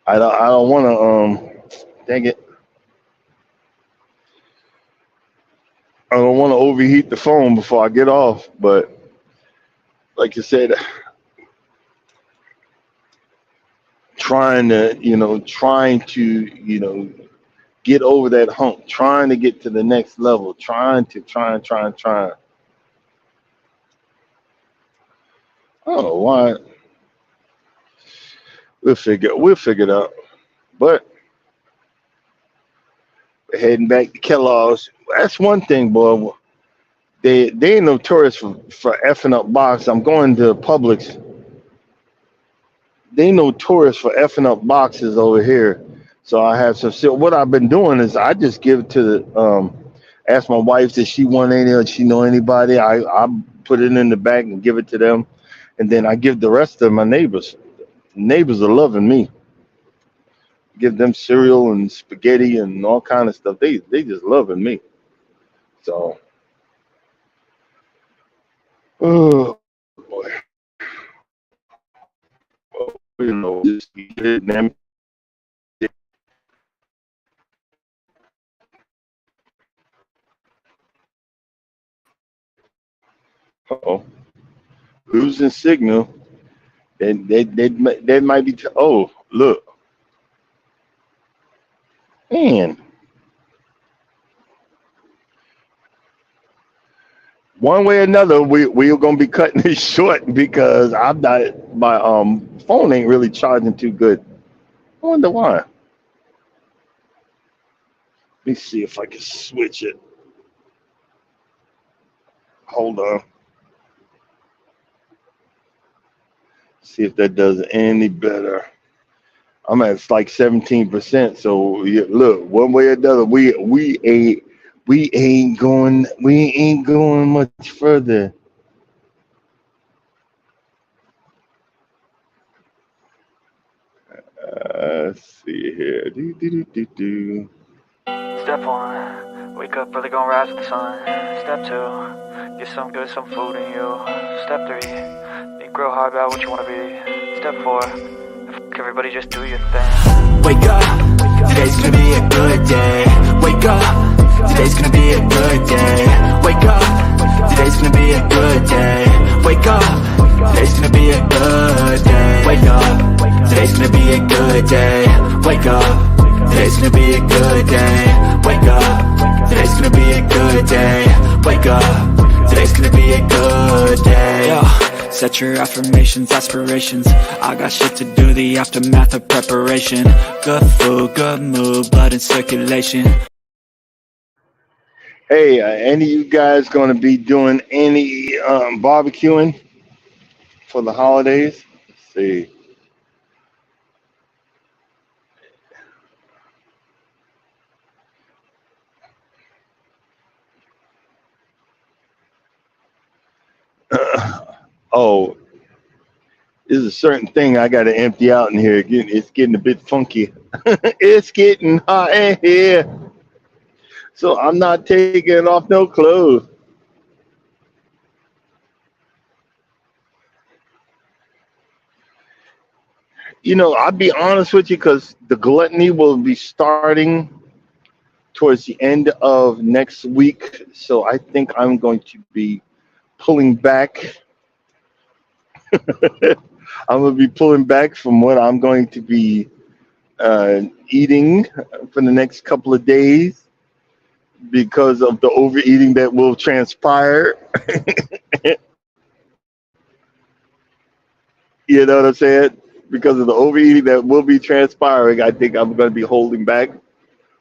I don't want to dang it, I don't want to overheat the phone before I get off. But like you said, trying to get over that hump, trying to get to the next level, trying. I don't know why. We'll figure it out. But Heading back to Kellogg's. That's one thing, boy. They ain't notorious for effing up box. I'm going to Publix. They notorious for effing up boxes over here. So I have some. So what I've been doing is I just give it to the ask my wife if she want any or she know anybody. I put it in the bag and give it to them, and then I give the rest to my neighbors. Neighbors are loving me. Give them cereal and spaghetti and all kind of stuff. They just loving me. So oh boy, just hitting them. Oh, losing signal. They might be. Oh, look, man. One way or another, we're gonna be cutting this short because I'm not. My phone ain't really charging too good. I wonder why. Let me see if I can switch it. Hold on. See if that does any better. I'm at like 17%. So yeah, look, one way or another, we ain't going much further. Let's see here. Do. Step one, wake up early, gonna rise with the sun. Step two, get some food in you. Step three, think real hard about what you wanna be. Step four, everybody just do your thing. Wake up, today's gonna be a good day. Wake up, today's gonna be a good day. Wake up, today's gonna be a good day. Wake up, today's gonna be a good day. Wake up, today's gonna be a good day. Wake up, today's gonna be a good day. Wake up, today's gonna be a good day. Wake up, today's gonna be a good day. Yeah. Set your affirmations, aspirations. I got shit to do, the aftermath of preparation. Good food, good mood, blood in circulation. Hey, any of you guys going to be doing any barbecuing for the holidays? Let's see. Oh, there's a certain thing I got to empty out in here. It's getting a bit funky. It's getting hot in here. So I'm not taking off no clothes. I'll be honest with you because the gluttony will be starting towards the end of next week. So I think I'm going to be pulling back. I'm going to be pulling back from what I'm going to be eating for the next couple of days because of the overeating that will transpire. You know what I'm saying? Because of the overeating that will be transpiring, I think I'm going to be holding back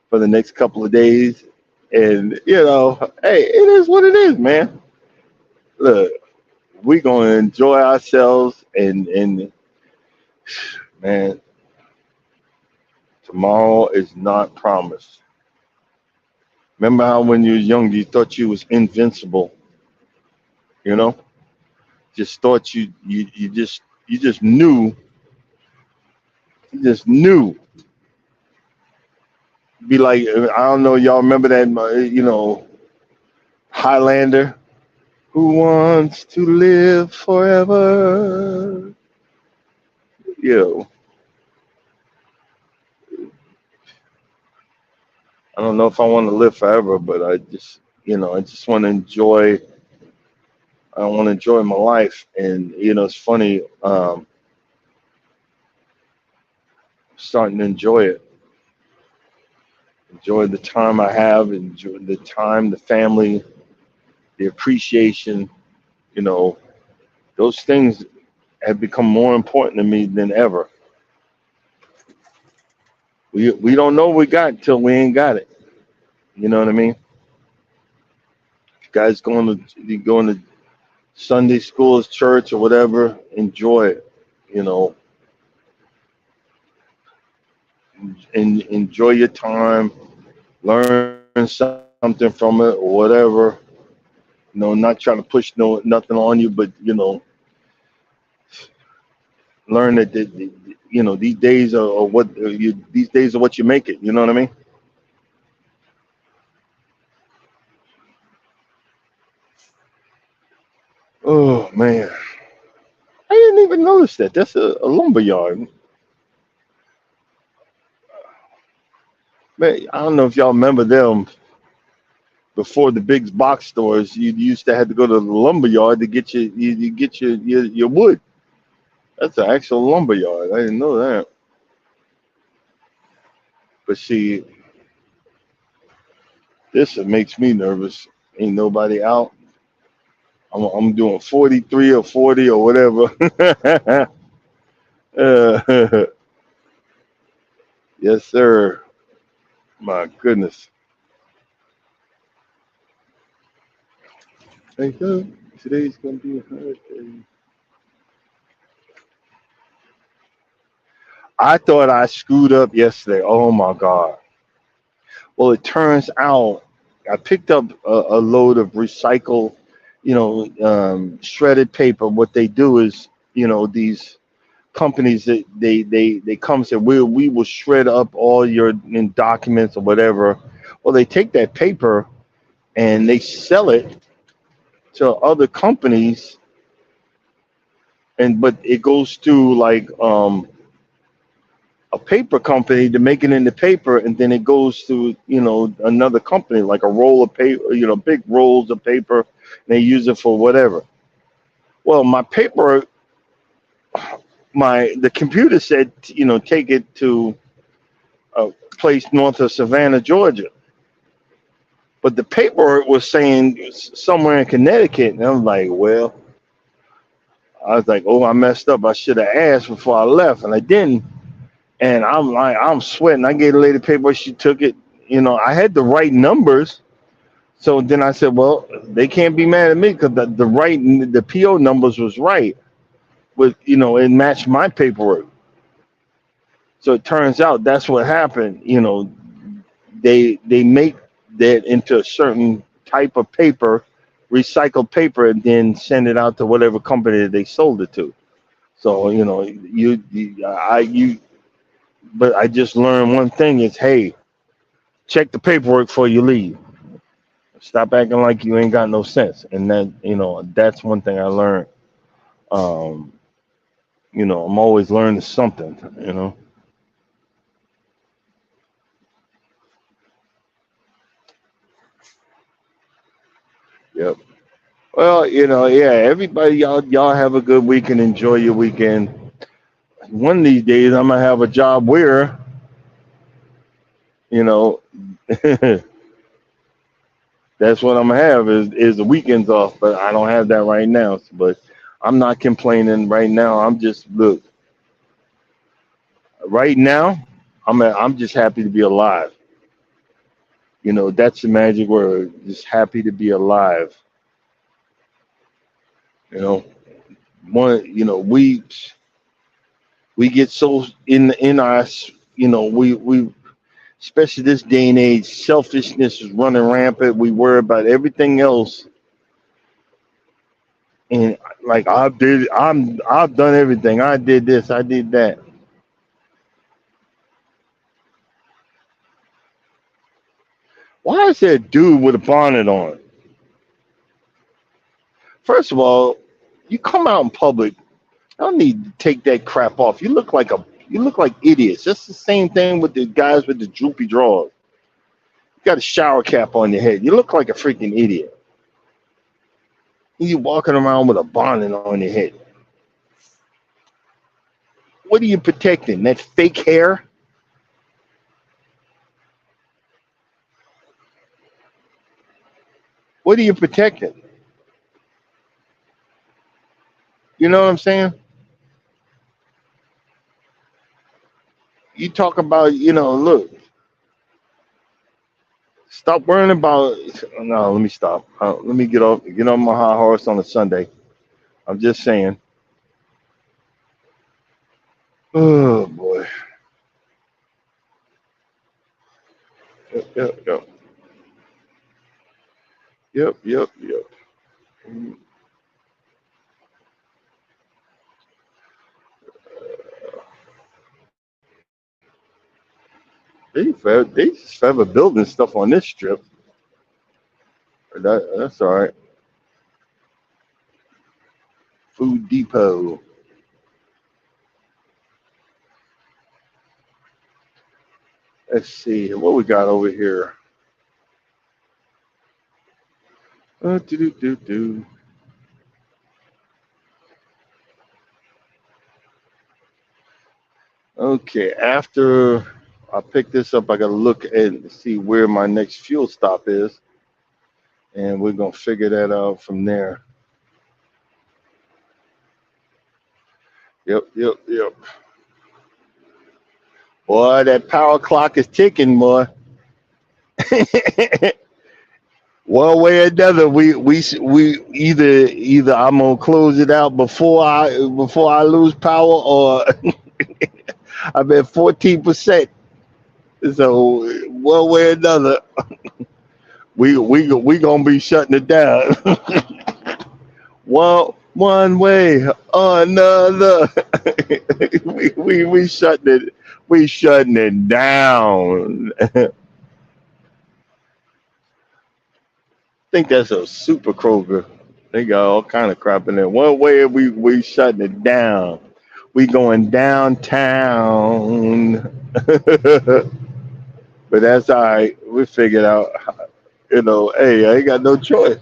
for the next couple of days. And, hey, it is what it is, man. Look, we're going to enjoy ourselves. And man, tomorrow is not promised. Remember how when you were young, you thought you was invincible, you know? Just thought you just knew. You just knew. Be like, I don't know, y'all remember that, Highlander? Who wants to live forever? Yo, I don't know if I want to live forever, but I just want to enjoy. I want to enjoy my life, and it's funny. Starting to enjoy it. Enjoy the time I have. Enjoy the time, the family, the appreciation. You know, those things have become more important to me than ever. We don't know what we got till we ain't got it. You know what I mean? Guys going to Sunday schools, church, or whatever, enjoy it. You know, and enjoy your time, learn something from it, or whatever. Not trying to push nothing on you, but learn that these days are what these days are what you make it. You know what I mean? Oh man, I didn't even notice that. That's a lumber yard. Man, I don't know if y'all remember them before the big box stores. You used to have to go to the lumber yard to get you get your wood. That's an actual lumber yard. I didn't know that. But see, this makes me nervous. Ain't nobody out. I'm doing 43 or 40 or whatever. Yes, sir. My goodness. Hey, today's gonna be a hard day. I thought I screwed up yesterday. Oh my God. Well, it turns out I picked up a load of recycled, shredded paper. What they do is, these companies that they come and say we will shred up all your documents or whatever. Well, they take that paper and they sell it to other companies, and but it goes through like a paper company to make it into paper, and then it goes to another company like a roll of paper, big rolls of paper, and they use it for whatever. Well, my paper, the computer said take it to a place north of Savannah, Georgia, but the paperwork was saying somewhere in Connecticut, and I'm like, well, I was like, oh, I messed up. I should have asked before I left, and I didn't. And I'm sweating. I gave the lady paper. She took it. I had the right numbers. So then I said, well, they can't be mad at me because the PO numbers was right. But, it matched my paperwork. So it turns out that's what happened. They make that into a certain type of paper, recycled paper, and then send it out to whatever company that they sold it to. So, but I just learned one thing is, hey, check the paperwork before you leave. Stop acting like you ain't got no sense. And that's one thing I learned. Um, I'm always learning something. Yep. Well, yeah, everybody, y'all have a good week and enjoy your weekend. One of these days, I'm gonna have a job where, you know, that's what I'm gonna have is the weekends off. But I don't have that right now. But I'm not complaining right now. I'm just look right now. I'm just happy to be alive. That's the magic word. Just happy to be alive. You know, we get so in us. We especially this day and age, selfishness is running rampant. We worry about everything else, and like I've done everything. I did this, I did that. Why is there a dude with a bonnet on? First of all, you come out in public. I don't need to take that crap off. You look like idiots. That's the same thing with the guys with the droopy drawers. You got a shower cap on your head. You look like a freaking idiot. You walking around with a bonnet on your head. What are you protecting? That fake hair? What are you protecting? You know what I'm saying? You talk about, look, Stop worrying about. No, let me stop. Let me get on my high horse on a Sunday. I'm just saying. Oh boy. Yep, yep, yep, yep, yep, yep. They just forever building stuff on this strip. That's all right. Food Depot. Let's see what we got over here. Do do do do. Okay, after I pick this up, I gotta look and see where my next fuel stop is, and we're gonna figure that out from there. Yep, yep, yep. Boy, that power clock is ticking, boy. One way or another, we either I'm gonna close it out before I lose power, or I'm at 14%. So one way or another, we gonna be shutting it down. One way or another. We shutting it down. I think that's a super Kroger. They got all kind of crap in there. One way we shutting it down. We going downtown. But that's all right. We figured out, hey, I ain't got no choice.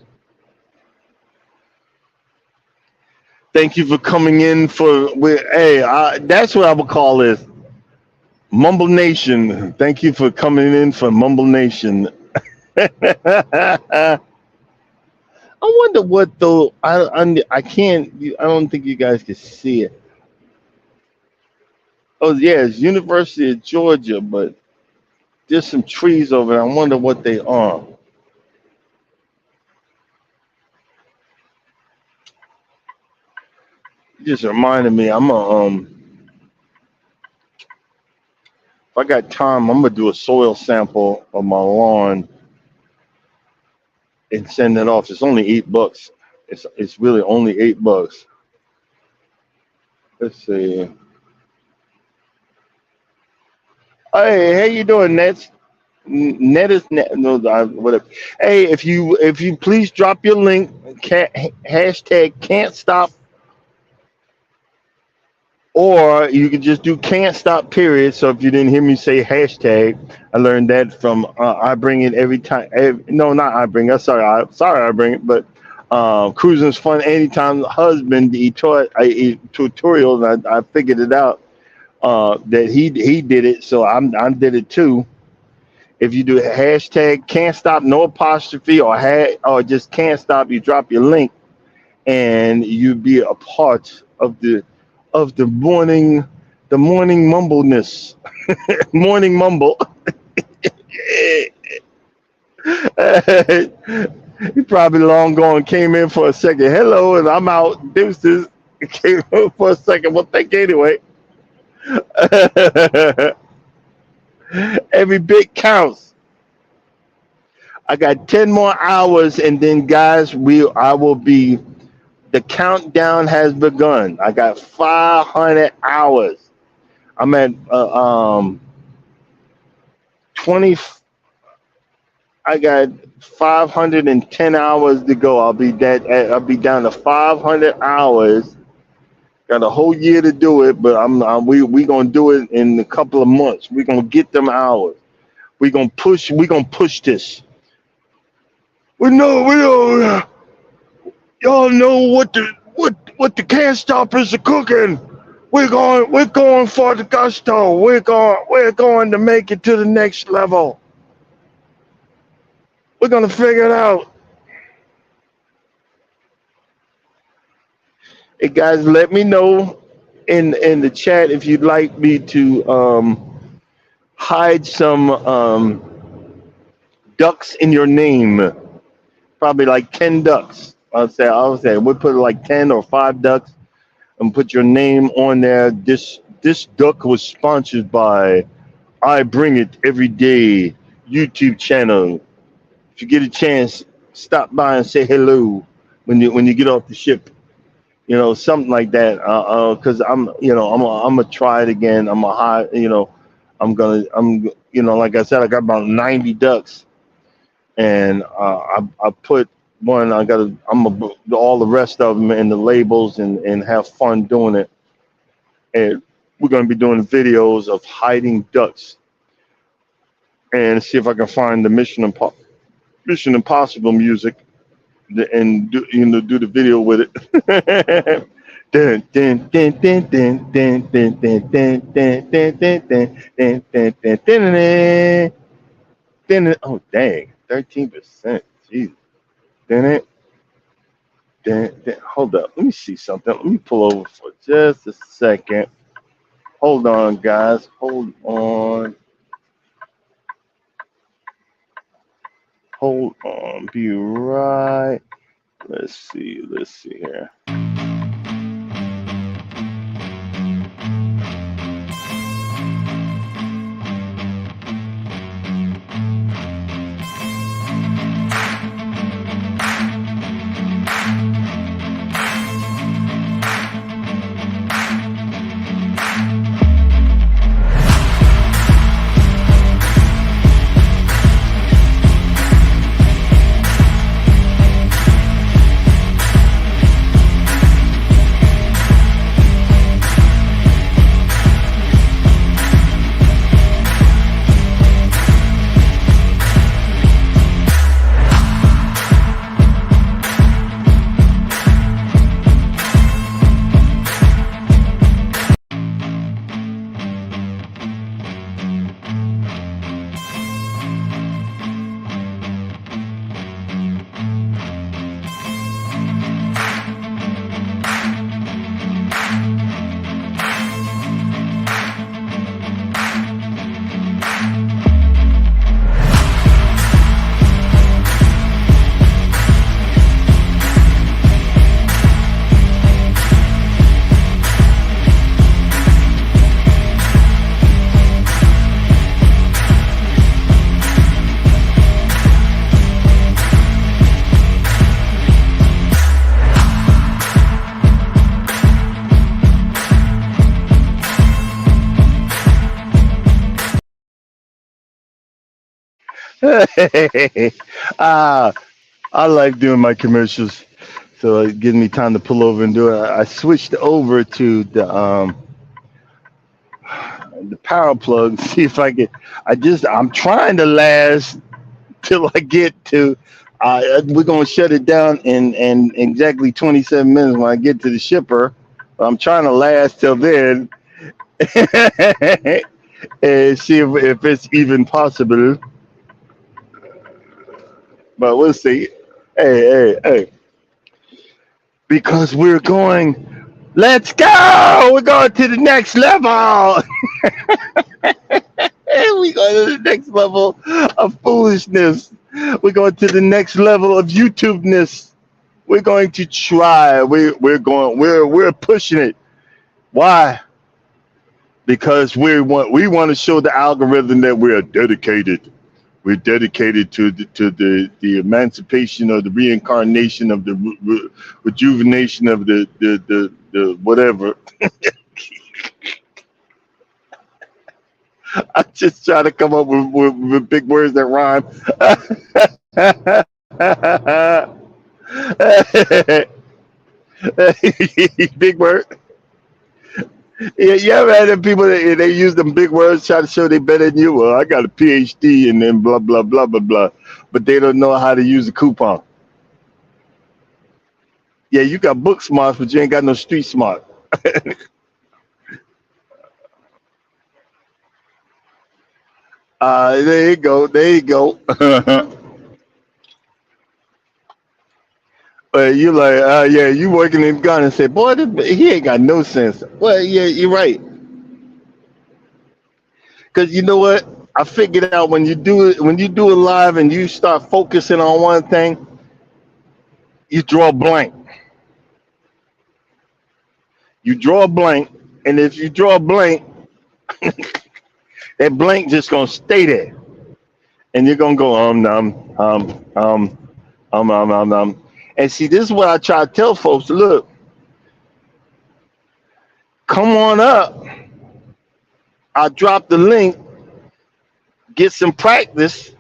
Thank you for coming in hey, that's what I would call this. Mumble Nation. Thank you for coming in for Mumble Nation. I wonder what though. I can't. I don't think you guys can see it. Oh yeah, it's University of Georgia, but there's some trees over there. I wonder what they are. It just reminded me. If I got time, I'm gonna do a soil sample of my lawn and send it off. It's only $8. It's really only $8. Let's see. Hey, how you doing, Nets? Net is net. No, whatever. Hey, if you please drop your link. Hashtag can't stop, or you could just do can't stop. Period. So if you didn't hear me say hashtag, I learned that from I bring it every time. No, not I bring. I'm sorry. I bring it, but cruising's fun anytime. Husband, the tutorial. I figured it out. That he did it, so I did it too. If you do hashtag can't stop, no apostrophe or just can't stop, you drop your link and you be a part of the morning mumbleness. Morning mumble. He probably long gone came in for a second. Hello, and I'm out. Deuces. Came in for a second. Well, thank you anyway. Every bit counts. I got 10 more hours, and then guys, I will be. The countdown has begun. I got 500 hours. I'm at 20. I got 510 hours to go. I'll be down to 500 hours. Got a whole year to do it, but we gonna do it in a couple of months. We gonna get them hours. We gonna push this. We know. Y'all know what the can stoppers are cooking. We're going for the gusto. We're going to make it to the next level. We're gonna figure it out. Hey guys, let me know in the chat if you'd like me to hide some ducks in your name. Probably like 10 ducks. I would say we put like 10 or 5 ducks and put your name on there. This duck was sponsored by I Bring It Every Day YouTube channel. If you get a chance, stop by and say hello when you get off the ship. Something like that. Because I'm gonna try it again. I'm a high. Like I said, I got about 90 ducks, and I put one. I'm gonna put all the rest of them in the labels and have fun doing it. And we're gonna be doing videos of hiding ducks and see if I can find the Mission Impossible music and do the video with it. Dun, dun, dun, dun, dun, dun, dun, dun, dun, dun, dun, dun, dun, dun, dun, dun, dun, dun. Oh dang, 13%. Jeez. Dun it. Hold up. Let me see something. Let me pull over for just a second. Hold on, guys. Hold on. Hold on. Be right. Let's see here. ah, I like doing my commercials, so it gives me time to pull over and do it. I switched over to the power plug. See if I get. I'm trying to last till I get to. We're gonna shut it down in exactly 27 minutes when I get to the shipper. I'm trying to last till then and see if it's even possible. But we'll see. Hey. Because we're going, let's go! We're going to the next level! We go to the next level of foolishness. We're going to the next level of YouTubeness. We're going to try. We're pushing it. Why? Because we want to show the algorithm that we're dedicated. We're dedicated to the emancipation of the reincarnation of the rejuvenation of the whatever. I just try to come up with big words that rhyme. Big word. Yeah, you ever had them people that they use them big words try to show they better than you? Well, I got a PhD and then blah blah blah blah blah, but they don't know how to use a coupon. Yeah, you got book smarts, but you ain't got no street smart. There you go. There you go. You like, yeah, you working in Ghana and say, boy, he ain't got no sense. Well, yeah, you're right. Because you know what? I figured out when you do it live and you start focusing on one thing, you draw a blank. You draw a blank, and if you draw a blank, that blank just gonna stay there, and you're gonna go and see, this is what I try to tell folks. Look, come on up. I'll drop the link. Get some practice.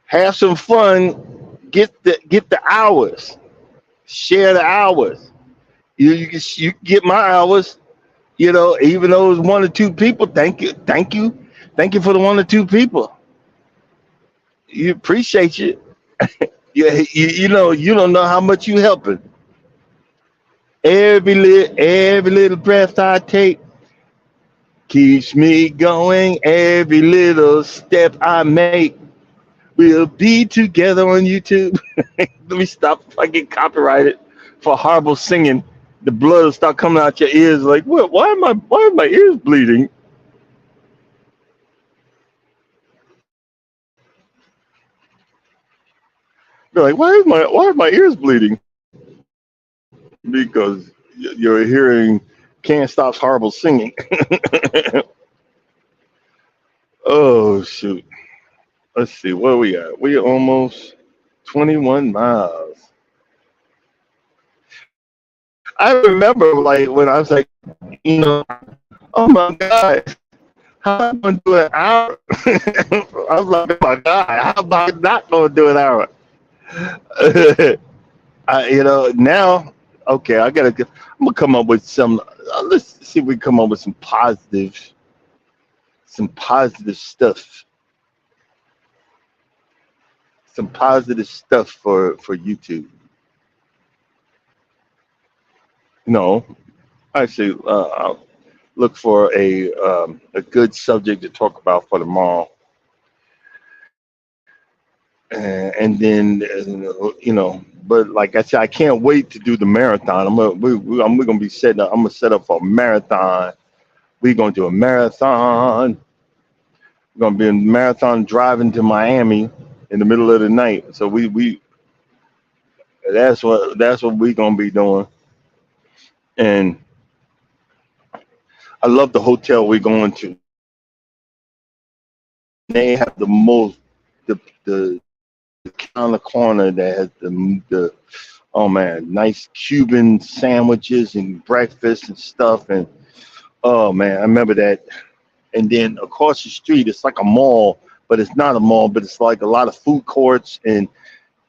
Have some fun. Get the hours. Share the hours. You get my hours. Even though it's one or two people, thank you for the one or two people. You appreciate you. You don't know how much you helping. Every little breath I take keeps me going. Every little step I make, we'll be together on YouTube. Let me stop if I get copyrighted for horrible singing. The blood will start coming out your ears. Like, what? Why are my ears bleeding? They're like, why are my ears bleeding? Because you're hearing Can't Stop's horrible singing. Oh shoot. Let's see, where we at? We almost 21 miles. I remember like when I was like, you know, oh my God, how am I gonna do an hour? I was like, oh my God, how am I not gonna do an hour? Now, okay, I'm gonna come up with some. Let's see if we come up with some positive stuff, for YouTube. No, actually, I'll look for a good subject to talk about for tomorrow, and then But like I said, I can't wait to do the marathon. We're gonna be setting up. I'm gonna set up for a marathon. We're gonna do a marathon. We're gonna be in marathon driving to Miami in the middle of the night. So we that's what we're gonna be doing. And I love the hotel we're going to. They have the on the corner that has the oh man, nice Cuban sandwiches and breakfast and stuff. And oh man, I remember that. And then across the street, it's like a mall, but it's not a mall, but it's like a lot of food courts, and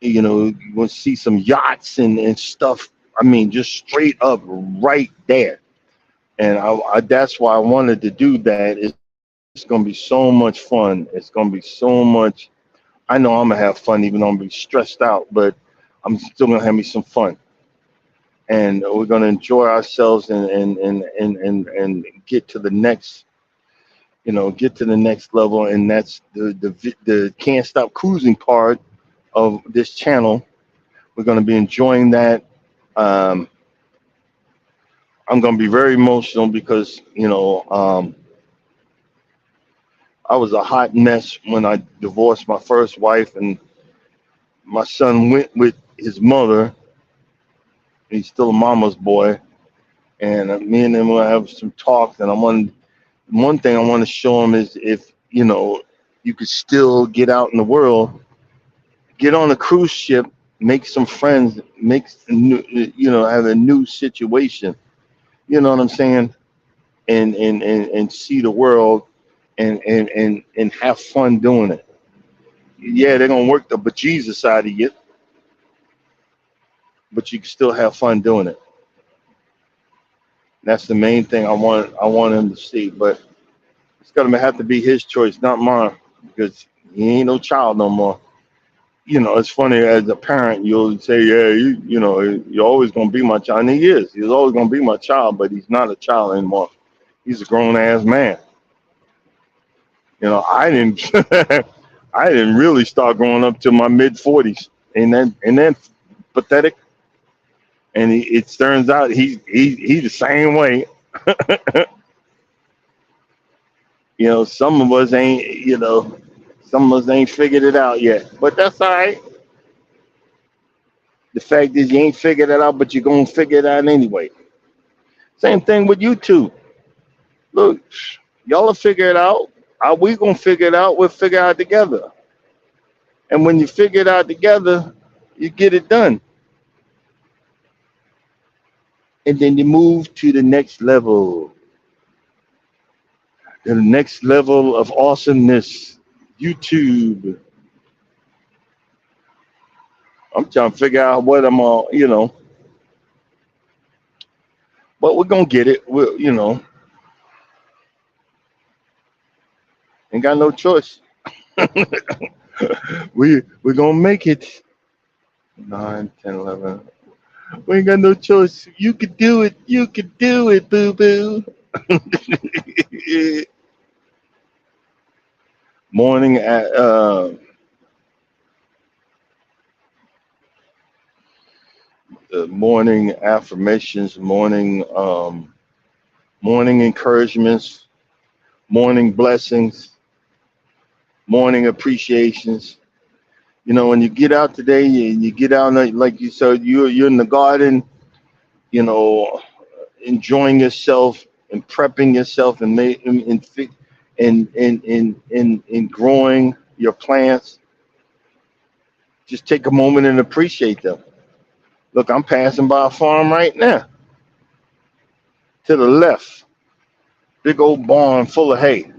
you will see some yachts and stuff. I mean, just straight up right there. And that's why I wanted to do that. It's going to be so much fun. It's going to be so much. I know I'm going to have fun, even though I'm going to be stressed out, but I'm still going to have me some fun. And we're going to enjoy ourselves and get to the next, get to the next level. And that's the Can't Stop Cruising part of this channel. We're going to be enjoying that. I'm going to be very emotional because, I was a hot mess when I divorced my first wife, and my son went with his mother. He's still a mama's boy, and me and him will have some talks. And one thing I want to show him is, if you could still get out in the world, get on a cruise ship, make some friends, have a new situation. You know what I'm saying? And see the world and have fun doing it. Yeah, they're gonna work the bejesus out of you, but you can still have fun doing it. That's the main thing I want him to see. But it's gonna have to be his choice, not mine, because he ain't no child no more. It's funny, as a parent, you'll say, yeah, you're always gonna be my child. And he is. He's always gonna be my child, but he's not a child anymore. He's a grown ass man. I didn't I didn't really start growing up till my mid 40s, and then pathetic. And it turns out he's the same way. Some of us ain't figured it out yet. But that's all right. The fact is you ain't figured it out, but you're gonna figure it out anyway. Same thing with you two. Look, y'all will figure it out. Are we gonna figure it out? We'll figure it out together. And when you figure it out together, you get it done. And then you move to the next level. The next level of awesomeness. YouTube. I'm trying to figure out what I'm on, but we're gonna get it. Ain't got no choice. We're gonna make it. 9, 10, 11. We ain't got no choice. You can do it. You can do it, boo boo. Morning morning affirmations, morning encouragements, morning blessings, morning appreciations. When you get out today, you get out like you said, you're in the garden, enjoying yourself and prepping yourself and growing your plants. Just take a moment and appreciate them. Look, I'm passing by a farm right now. To the left, big old barn full of hay.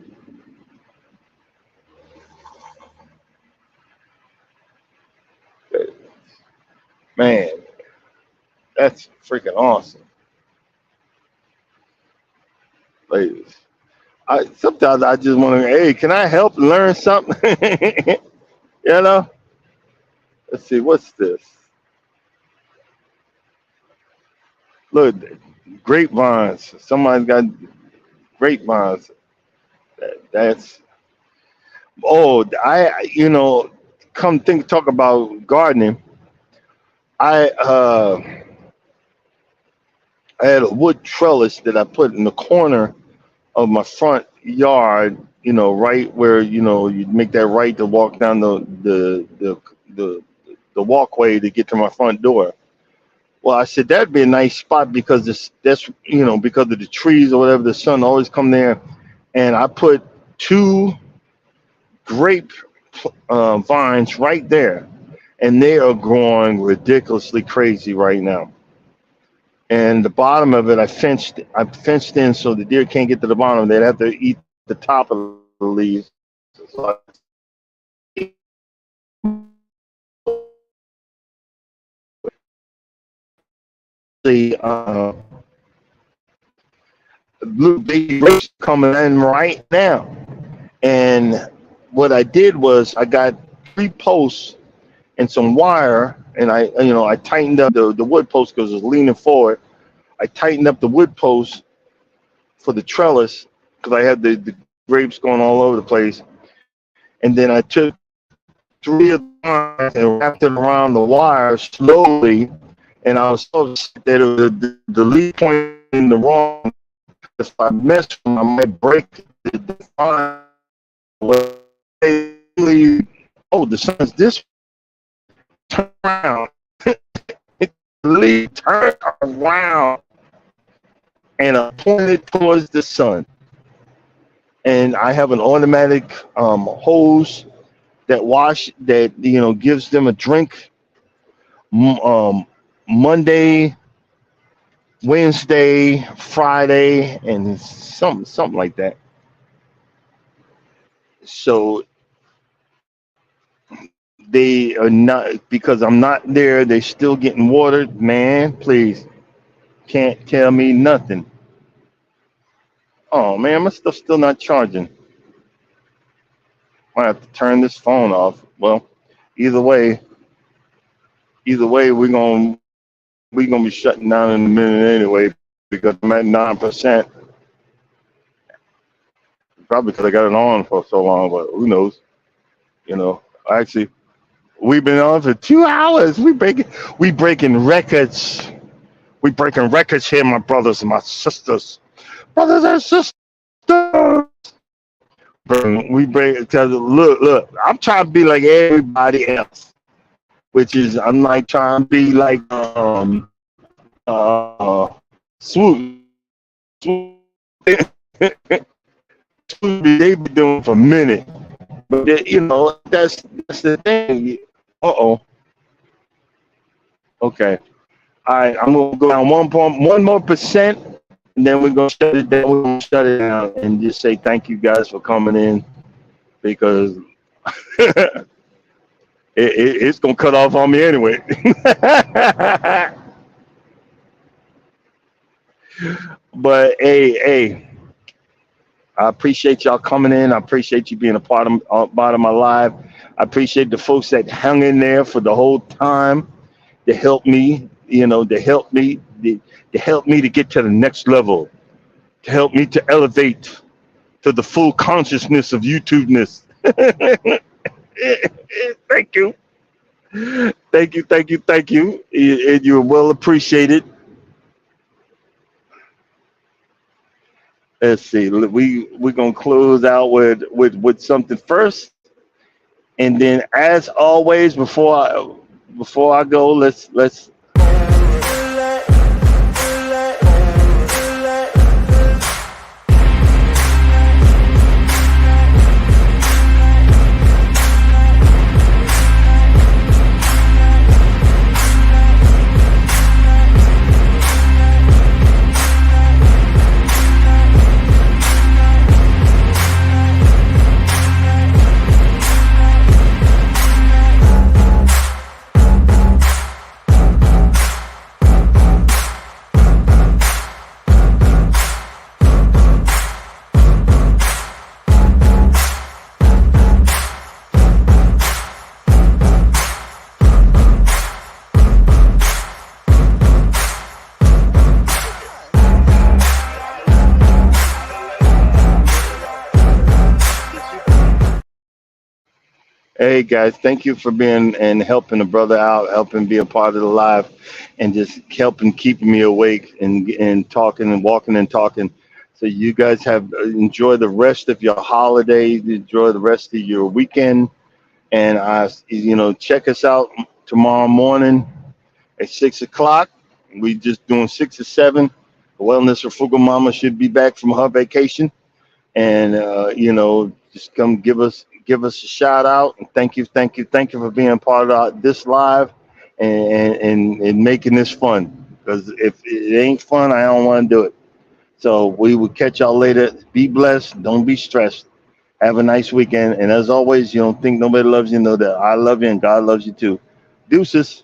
Man, that's freaking awesome. Ladies, sometimes I just want to, hey, can I help learn something? you know? Let's see, what's this? Look, grapevines. Somebody's got grapevines. That's talk about gardening. I had a wood trellis that I put in the corner of my front yard, right where you make that right to walk down the walkway to get to my front door. Well, I said that'd be a nice spot because because of the trees or whatever, the sun always come there, and I put 2 grape vines right there, and they are growing ridiculously crazy right now. And the bottom of it, I fenced in so the deer can't get to the bottom. They'd have to eat the top of the leaves. So the blue baby grapes coming in right now. And what I did was I got 3 posts and some wire, and I tightened up the wood post because it was leaning forward. I tightened up the wood post for the trellis because I had the grapes going all over the place. And then I took 3 of them and wrapped it around the wire slowly. And I was so upset that the lead point in the wrong. If I mess with them, I might break the vine. The sun's this. Turn around. The lead turned around and I pointed towards the sun. And I have an automatic hose that gives them a drink. Monday, Wednesday, Friday, and something like that. So they are not, because I'm not there, they're still getting watered. Man, please, can't tell me nothing. Oh man, my stuff's still not charging. Might have to turn this phone off. Well, either way, we're gonna be shutting down in a minute anyway because I'm at 9%. Probably because I got it on for so long, but who knows? Actually, we've been on for 2 hours. We breaking records. We breaking records here, my brothers and my sisters. Brothers and sisters. We bring because look. I'm trying to be like everybody else, which is I'm like trying to be like uh swoop. Swoop. They be doing for a minute, but you know that's the thing. Uh-oh. Okay. All right. I'm gonna go down 1 more%, and then we're gonna shut it down. We're gonna shut it down and just say thank you guys for coming in because it's gonna cut off on me anyway. But hey, I appreciate y'all coming in. I appreciate you being a part of my live. I appreciate the folks that hung in there for the whole time to help me, to help me, to help me to get to the next level, to help me to elevate to the full consciousness of YouTubeness. Thank you. Thank you. You're well appreciated. Let's see. We're gonna close out with something first, and then as always, before I go, let's Hey guys, thank you for being and helping a brother out, helping be a part of the live, and just helping keeping me awake and talking and walking and talking. So you guys have enjoy the rest of your holiday, enjoy the rest of your weekend, and check us out tomorrow morning at 6 o'clock. We just doing 6 or 7. The Wellness for Fugal Mama should be back from her vacation, and just come give us a shout out and thank you for being part of this live and making this fun, because if it ain't fun, I don't want to do it. So we will catch y'all later. Be blessed, don't be stressed, have a nice weekend, and as always, you don't think nobody loves you, know that I love you and God loves you too. Deuces.